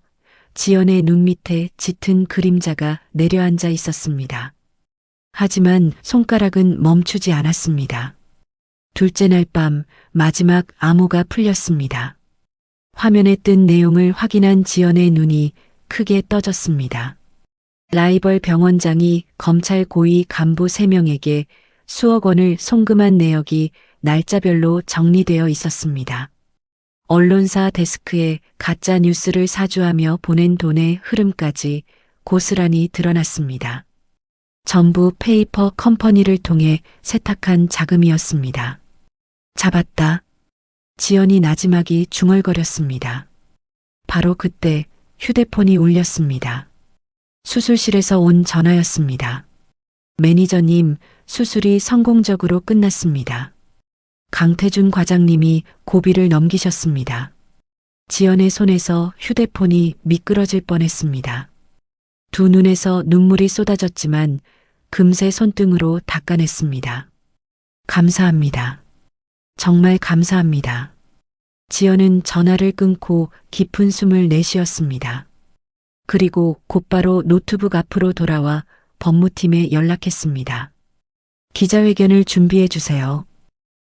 지연의 눈 밑에 짙은 그림자가 내려앉아 있었습니다. 하지만 손가락은 멈추지 않았습니다. 둘째 날 밤 마지막 암호가 풀렸습니다. 화면에 뜬 내용을 확인한 지연의 눈이 크게 떠졌습니다. 라이벌 병원장이 검찰 고위 간부 3명에게 수억 원을 송금한 내역이 날짜별로 정리되어 있었습니다. 언론사 데스크에 가짜 뉴스를 사주하며 보낸 돈의 흐름까지 고스란히 드러났습니다. 전부 페이퍼 컴퍼니를 통해 세탁한 자금이었습니다. 잡았다. 지연이 나지막이 중얼거렸습니다. 바로 그때 휴대폰이 울렸습니다. 수술실에서 온 전화였습니다. 매니저님, 수술이 성공적으로 끝났습니다. 강태준 과장님이 고비를 넘기셨습니다. 지연의 손에서 휴대폰이 미끄러질 뻔했습니다. 두 눈에서 눈물이 쏟아졌지만 금세 손등으로 닦아냈습니다. 감사합니다. 정말 감사합니다. 지연은 전화를 끊고 깊은 숨을 내쉬었습니다. 그리고 곧바로 노트북 앞으로 돌아와 법무팀에 연락했습니다. 기자회견을 준비해 주세요.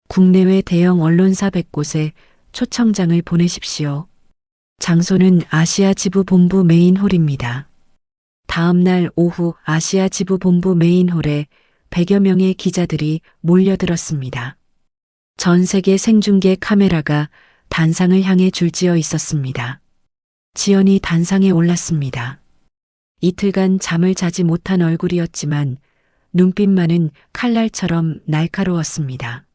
국내외 대형 언론사 100곳에 초청장을 보내십시오. 장소는 아시아 지부 본부 메인홀입니다. 다음 날 오후 아시아 지부 본부 메인홀에 100여 명의 기자들이 몰려들었습니다. 전 세계 생중계 카메라가 단상을 향해 줄지어 있었습니다. 지연이 단상에 올랐습니다. 이틀간 잠을 자지 못한 얼굴이었지만 눈빛만은 칼날처럼 날카로웠습니다.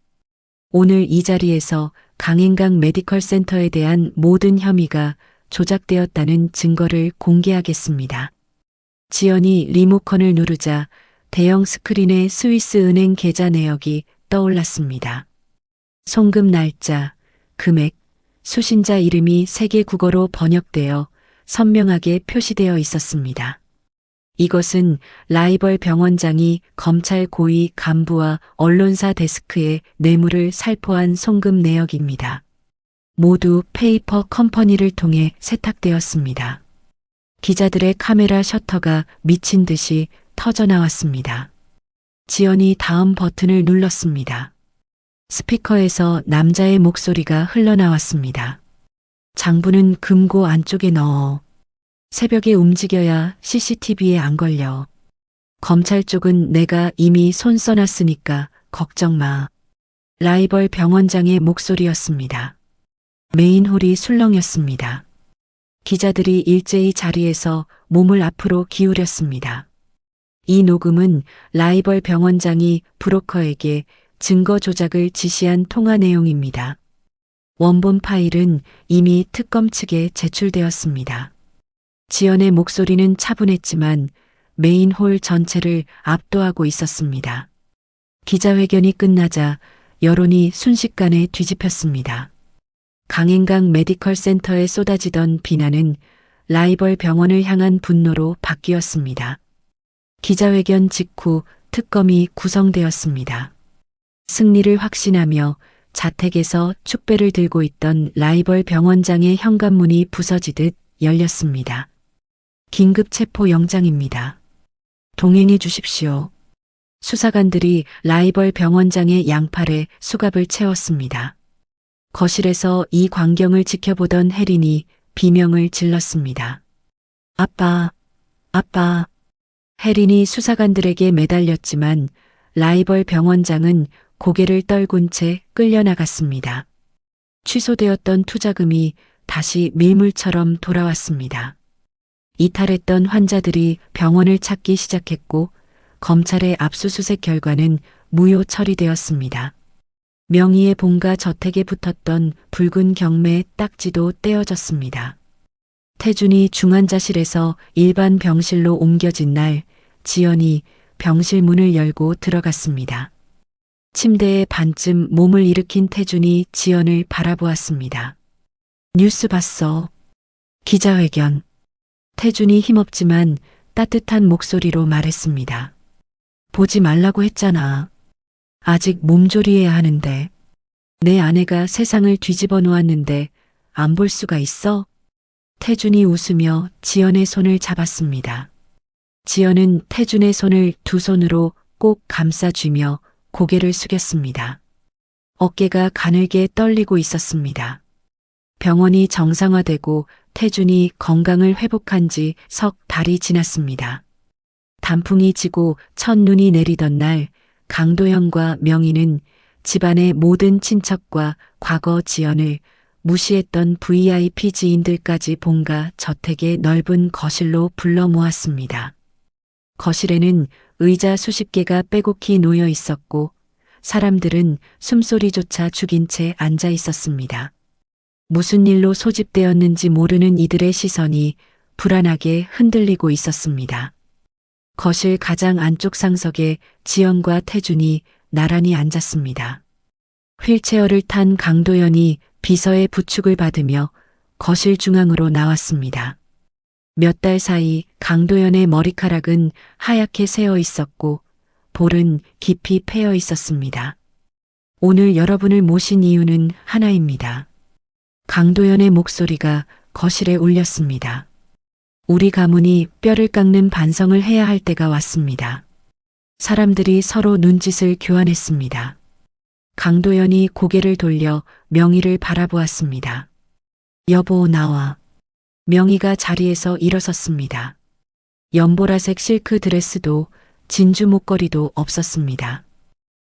오늘 이 자리에서 강행강 메디컬 센터에 대한 모든 혐의가 조작되었다는 증거를 공개하겠습니다. 지연이 리모컨을 누르자 대형 스크린에 스위스 은행 계좌 내역이 떠올랐습니다. 송금 날짜, 금액, 수신자 이름이 세계 국어로 번역되어 선명하게 표시되어 있었습니다. 이것은 라이벌 병원장이 검찰 고위 간부와 언론사 데스크에 뇌물을 살포한 송금 내역입니다. 모두 페이퍼 컴퍼니를 통해 세탁되었습니다. 기자들의 카메라 셔터가 미친 듯이 터져나왔습니다. 지연이 다음 버튼을 눌렀습니다. 스피커에서 남자의 목소리가 흘러나왔습니다. 장부는 금고 안쪽에 넣어. 새벽에 움직여야 CCTV에 안 걸려. 검찰 쪽은 내가 이미 손 써놨으니까 걱정 마. 라이벌 병원장의 목소리였습니다. 메인홀이 술렁였습니다. 기자들이 일제히 자리에서 몸을 앞으로 기울였습니다. 이 녹음은 라이벌 병원장이 브로커에게 증거 조작을 지시한 통화 내용입니다. 원본 파일은 이미 특검 측에 제출되었습니다. 지연의 목소리는 차분했지만 메인홀 전체를 압도하고 있었습니다. 기자회견이 끝나자 여론이 순식간에 뒤집혔습니다. 강행강 메디컬 센터에 쏟아지던 비난은 라이벌 병원을 향한 분노로 바뀌었습니다. 기자회견 직후 특검이 구성되었습니다. 승리를 확신하며 자택에서 축배를 들고 있던 라이벌 병원장의 현관문이 부서지듯 열렸습니다. 긴급 체포 영장입니다. 동행해 주십시오. 수사관들이 라이벌 병원장의 양팔에 수갑을 채웠습니다. 거실에서 이 광경을 지켜보던 혜린이 비명을 질렀습니다. 아빠, 아빠. 혜린이 수사관들에게 매달렸지만 라이벌 병원장은 고개를 떨군 채 끌려나갔습니다. 취소되었던 투자금이 다시 밀물처럼 돌아왔습니다. 이탈했던 환자들이 병원을 찾기 시작했고 검찰의 압수수색 결과는 무효 처리되었습니다. 명의의 본가 저택에 붙었던 붉은 경매 딱지도 떼어졌습니다. 태준이 중환자실에서 일반 병실로 옮겨진 날 지연이 병실 문을 열고 들어갔습니다. 침대에 반쯤 몸을 일으킨 태준이 지연을 바라보았습니다. 뉴스 봤어. 기자회견. 태준이 힘없지만 따뜻한 목소리로 말했습니다. 보지 말라고 했잖아. 아직 몸조리해야 하는데. 내 아내가 세상을 뒤집어 놓았는데 안 볼 수가 있어? 태준이 웃으며 지연의 손을 잡았습니다. 지연은 태준의 손을 두 손으로 꼭 감싸쥐며 고개를 숙였습니다. 어깨가 가늘게 떨리고 있었습니다. 병원이 정상화되고 태준이 건강을 회복한 지 석 달이 지났습니다. 단풍이 지고 첫눈이 내리던 날 강도현과 명희는 집안의 모든 친척과 과거 지연을 무시했던 VIP 지인들까지 본가 저택의 넓은 거실로 불러 모았습니다. 거실에는 의자 수십 개가 빼곡히 놓여 있었고 사람들은 숨소리조차 죽인 채 앉아 있었습니다. 무슨 일로 소집되었는지 모르는 이들의 시선이 불안하게 흔들리고 있었습니다. 거실 가장 안쪽 상석에 지연과 태준이 나란히 앉았습니다. 휠체어를 탄 강도연이 비서의 부축을 받으며 거실 중앙으로 나왔습니다. 몇 달 사이 강도연의 머리카락은 하얗게 새어 있었고 볼은 깊이 패여 있었습니다. 오늘 여러분을 모신 이유는 하나입니다. 강도연의 목소리가 거실에 울렸습니다. 우리 가문이 뼈를 깎는 반성을 해야 할 때가 왔습니다. 사람들이 서로 눈짓을 교환했습니다. 강도연이 고개를 돌려 명희를 바라보았습니다. 여보, 나와. 명희가 자리에서 일어섰습니다. 연보라색 실크 드레스도 진주 목걸이도 없었습니다.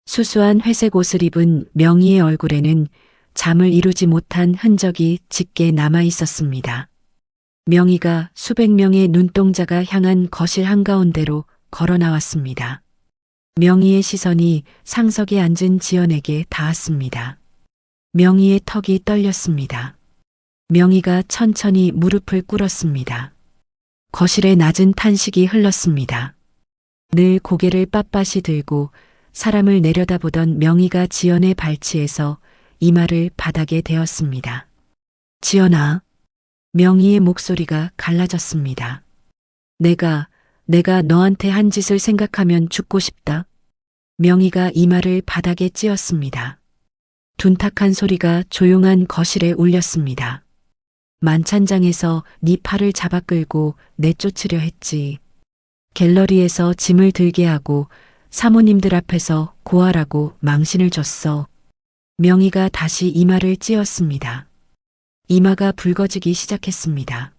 수수한 회색 옷을 입은 명희의 얼굴에는 잠을 이루지 못한 흔적이 짙게 남아 있었습니다. 명희가 수백 명의 눈동자가 향한 거실 한가운데로 걸어 나왔습니다. 명희의 시선이 상석에 앉은 지연에게 닿았습니다. 명희의 턱이 떨렸습니다. 명희가 천천히 무릎을 꿇었습니다. 거실에 낮은 탄식이 흘렀습니다. 늘 고개를 빳빳이 들고 사람을 내려다보던 명희가 지연의 발치에서 이마를 바닥에 대었습니다. 지연아. 명희의 목소리가 갈라졌습니다. 내가 너한테 한 짓을 생각하면 죽고 싶다. 명희가 이마를 바닥에 찧었습니다. 둔탁한 소리가 조용한 거실에 울렸습니다. 만찬장에서 네 팔을 잡아 끌고 내쫓으려 했지. 갤러리에서 짐을 들게 하고 사모님들 앞에서 고하라고 망신을 줬어. 명희가 다시 이마를 찧었습니다. 이마가 붉어지기 시작했습니다.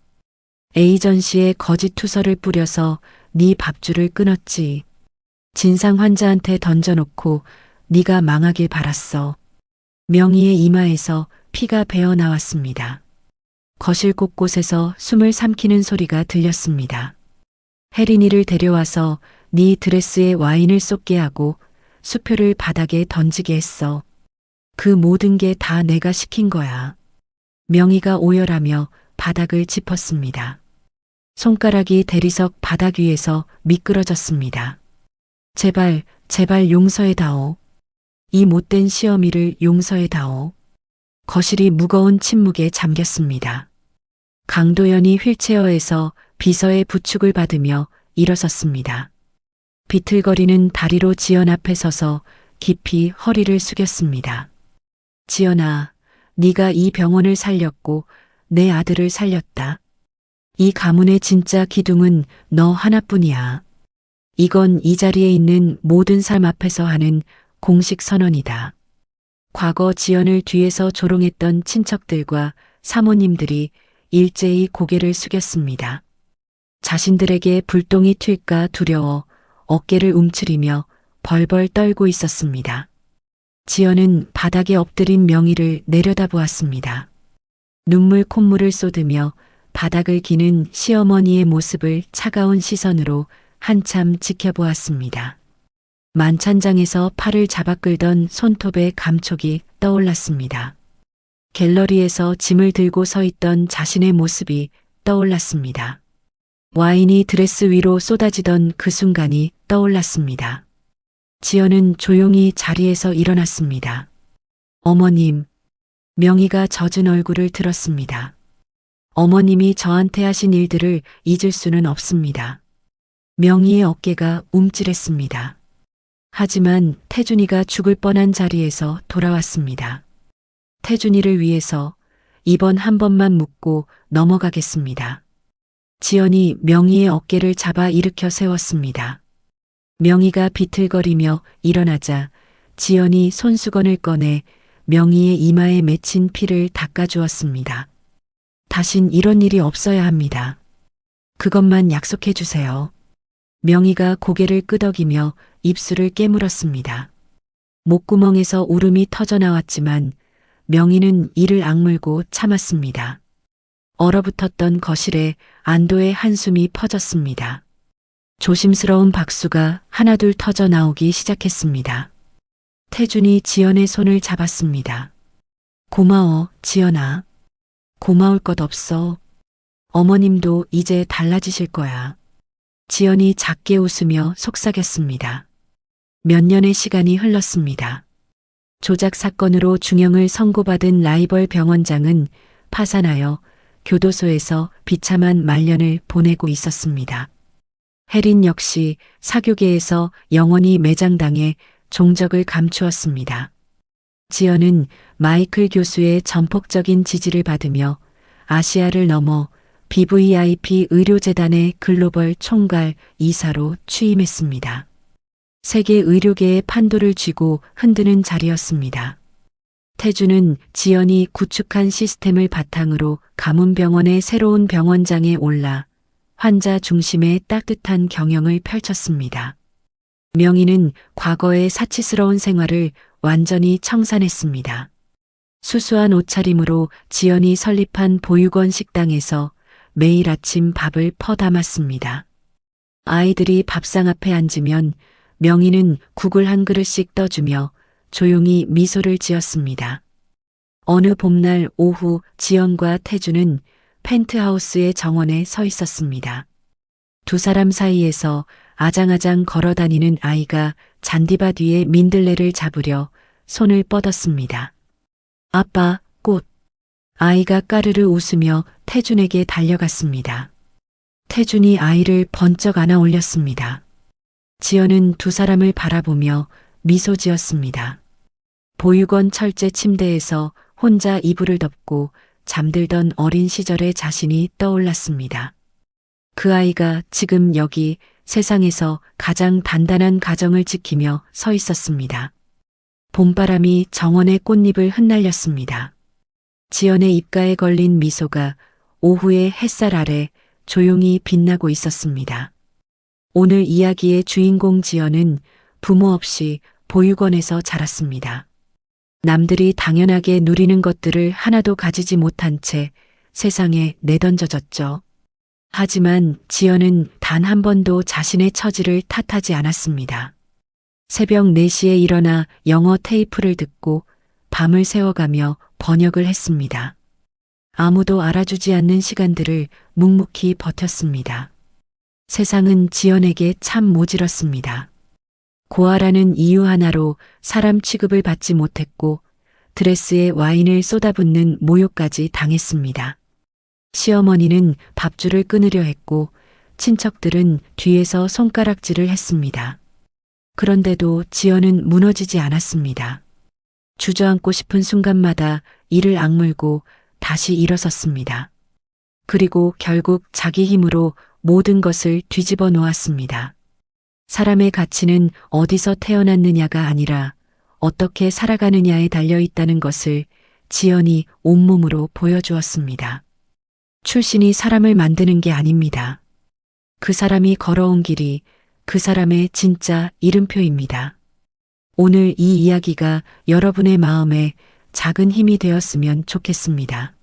에이전시에 거짓 투서를 뿌려서 네 밥줄을 끊었지. 진상 환자한테 던져놓고 네가 망하길 바랐어. 명희의 이마에서 피가 배어 나왔습니다. 거실 곳곳에서 숨을 삼키는 소리가 들렸습니다. 혜린이를 데려와서 네 드레스에 와인을 쏟게 하고 수표를 바닥에 던지게 했어. 그 모든 게 다 내가 시킨 거야. 명희가 오열하며 바닥을 짚었습니다. 손가락이 대리석 바닥 위에서 미끄러졌습니다. 제발 용서해다오. 이 못된 시어미를 용서해다오. 거실이 무거운 침묵에 잠겼습니다. 강도연이 휠체어에서 비서의 부축을 받으며 일어섰습니다. 비틀거리는 다리로 지연 앞에 서서 깊이 허리를 숙였습니다. 지연아, 네가 이 병원을 살렸고 내 아들을 살렸다. 이 가문의 진짜 기둥은 너 하나뿐이야. 이건 이 자리에 있는 모든 사람 앞에서 하는 공식 선언이다. 과거 지연을 뒤에서 조롱했던 친척들과 사모님들이 일제히 고개를 숙였습니다. 자신들에게 불똥이 튈까 두려워 어깨를 움츠리며 벌벌 떨고 있었습니다. 지연은 바닥에 엎드린 명희를 내려다보았습니다. 눈물 콧물을 쏟으며 바닥을 기는 시어머니의 모습을 차가운 시선으로 한참 지켜보았습니다. 만찬장에서 팔을 잡아 끌던 손톱의 감촉이 떠올랐습니다. 갤러리에서 짐을 들고 서 있던 자신의 모습이 떠올랐습니다. 와인이 드레스 위로 쏟아지던 그 순간이 떠올랐습니다. 지연은 조용히 자리에서 일어났습니다. 어머님, 명희가 젖은 얼굴을 들었습니다. 어머님이 저한테 하신 일들을 잊을 수는 없습니다. 명희의 어깨가 움찔했습니다. 하지만 태준이가 죽을 뻔한 자리에서 돌아왔습니다. 태준이를 위해서 이번 한 번만 묻고 넘어가겠습니다. 지연이 명희의 어깨를 잡아 일으켜 세웠습니다. 명희가 비틀거리며 일어나자 지연이 손수건을 꺼내 명희의 이마에 맺힌 피를 닦아주었습니다. 다신 이런 일이 없어야 합니다. 그것만 약속해 주세요. 명희가 고개를 끄덕이며 입술을 깨물었습니다. 목구멍에서 울음이 터져 나왔지만 명희는 이를 악물고 참았습니다. 얼어붙었던 거실에 안도의 한숨이 퍼졌습니다. 조심스러운 박수가 하나둘 터져 나오기 시작했습니다. 태준이 지연의 손을 잡았습니다. 고마워, 지연아. 고마울 것 없어. 어머님도 이제 달라지실 거야. 지연이 작게 웃으며 속삭였습니다. 몇 년의 시간이 흘렀습니다. 조작 사건으로 중형을 선고받은 라이벌 병원장은 파산하여 교도소에서 비참한 말년을 보내고 있었습니다. 혜린 역시 사교계에서 영원히 매장당해 종적을 감추었습니다. 지연은 마이클 교수의 전폭적인 지지를 받으며 아시아를 넘어 BVIP 의료재단의 글로벌 총괄 이사로 취임했습니다. 세계 의료계의 판도를 쥐고 흔드는 자리였습니다. 태준은 지연이 구축한 시스템을 바탕으로 가문병원의 새로운 병원장에 올라 환자 중심의 따뜻한 경영을 펼쳤습니다. 명희는 과거의 사치스러운 생활을 완전히 청산했습니다. 수수한 옷차림으로 지연이 설립한 보육원 식당에서 매일 아침 밥을 퍼담았습니다. 아이들이 밥상 앞에 앉으면 명희는 국을 한 그릇씩 떠주며 조용히 미소를 지었습니다. 어느 봄날 오후 지연과 태준은 펜트하우스의 정원에 서 있었습니다. 두 사람 사이에서 아장아장 걸어다니는 아이가 잔디밭 위에 민들레를 잡으려 손을 뻗었습니다. 아빠, 꽃. 아이가 까르르 웃으며 태준에게 달려갔습니다. 태준이 아이를 번쩍 안아 올렸습니다. 지연은 두 사람을 바라보며 미소 지었습니다. 보육원 철제 침대에서 혼자 이불을 덮고 잠들던 어린 시절의 자신이 떠올랐습니다. 그 아이가 지금 여기 세상에서 가장 단단한 가정을 지키며 서 있었습니다. 봄바람이 정원의 꽃잎을 흩날렸습니다. 지연의 입가에 걸린 미소가 오후의 햇살 아래 조용히 빛나고 있었습니다. 오늘 이야기의 주인공 지연은 부모 없이 보육원에서 자랐습니다. 남들이 당연하게 누리는 것들을 하나도 가지지 못한 채 세상에 내던져졌죠. 하지만 지연은 단 한 번도 자신의 처지를 탓하지 않았습니다. 새벽 4시에 일어나 영어 테이프를 듣고 밤을 새워가며 번역을 했습니다. 아무도 알아주지 않는 시간들을 묵묵히 버텼습니다. 세상은 지연에게 참 모질었습니다. 고아라는 이유 하나로 사람 취급을 받지 못했고 드레스에 와인을 쏟아붓는 모욕까지 당했습니다. 시어머니는 밥줄을 끊으려 했고 친척들은 뒤에서 손가락질을 했습니다. 그런데도 지연은 무너지지 않았습니다. 주저앉고 싶은 순간마다 이를 악물고 다시 일어섰습니다. 그리고 결국 자기 힘으로 모든 것을 뒤집어 놓았습니다. 사람의 가치는 어디서 태어났느냐가 아니라 어떻게 살아가느냐에 달려 있다는 것을 지연이 온몸으로 보여주었습니다. 출신이 사람을 만드는 게 아닙니다. 그 사람이 걸어온 길이 그 사람의 진짜 이름표입니다. 오늘 이 이야기가 여러분의 마음에 작은 힘이 되었으면 좋겠습니다.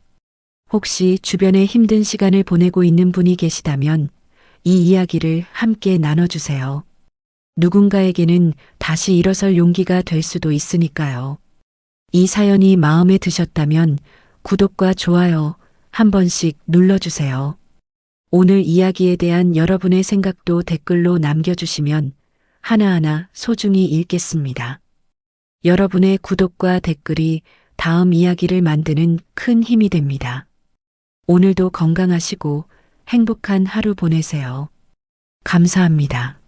혹시 주변에 힘든 시간을 보내고 있는 분이 계시다면 이 이야기를 함께 나눠주세요. 누군가에게는 다시 일어설 용기가 될 수도 있으니까요. 이 사연이 마음에 드셨다면 구독과 좋아요 한 번씩 눌러주세요. 오늘 이야기에 대한 여러분의 생각도 댓글로 남겨주시면 하나하나 소중히 읽겠습니다. 여러분의 구독과 댓글이 다음 이야기를 만드는 큰 힘이 됩니다. 오늘도 건강하시고 행복한 하루 보내세요. 감사합니다.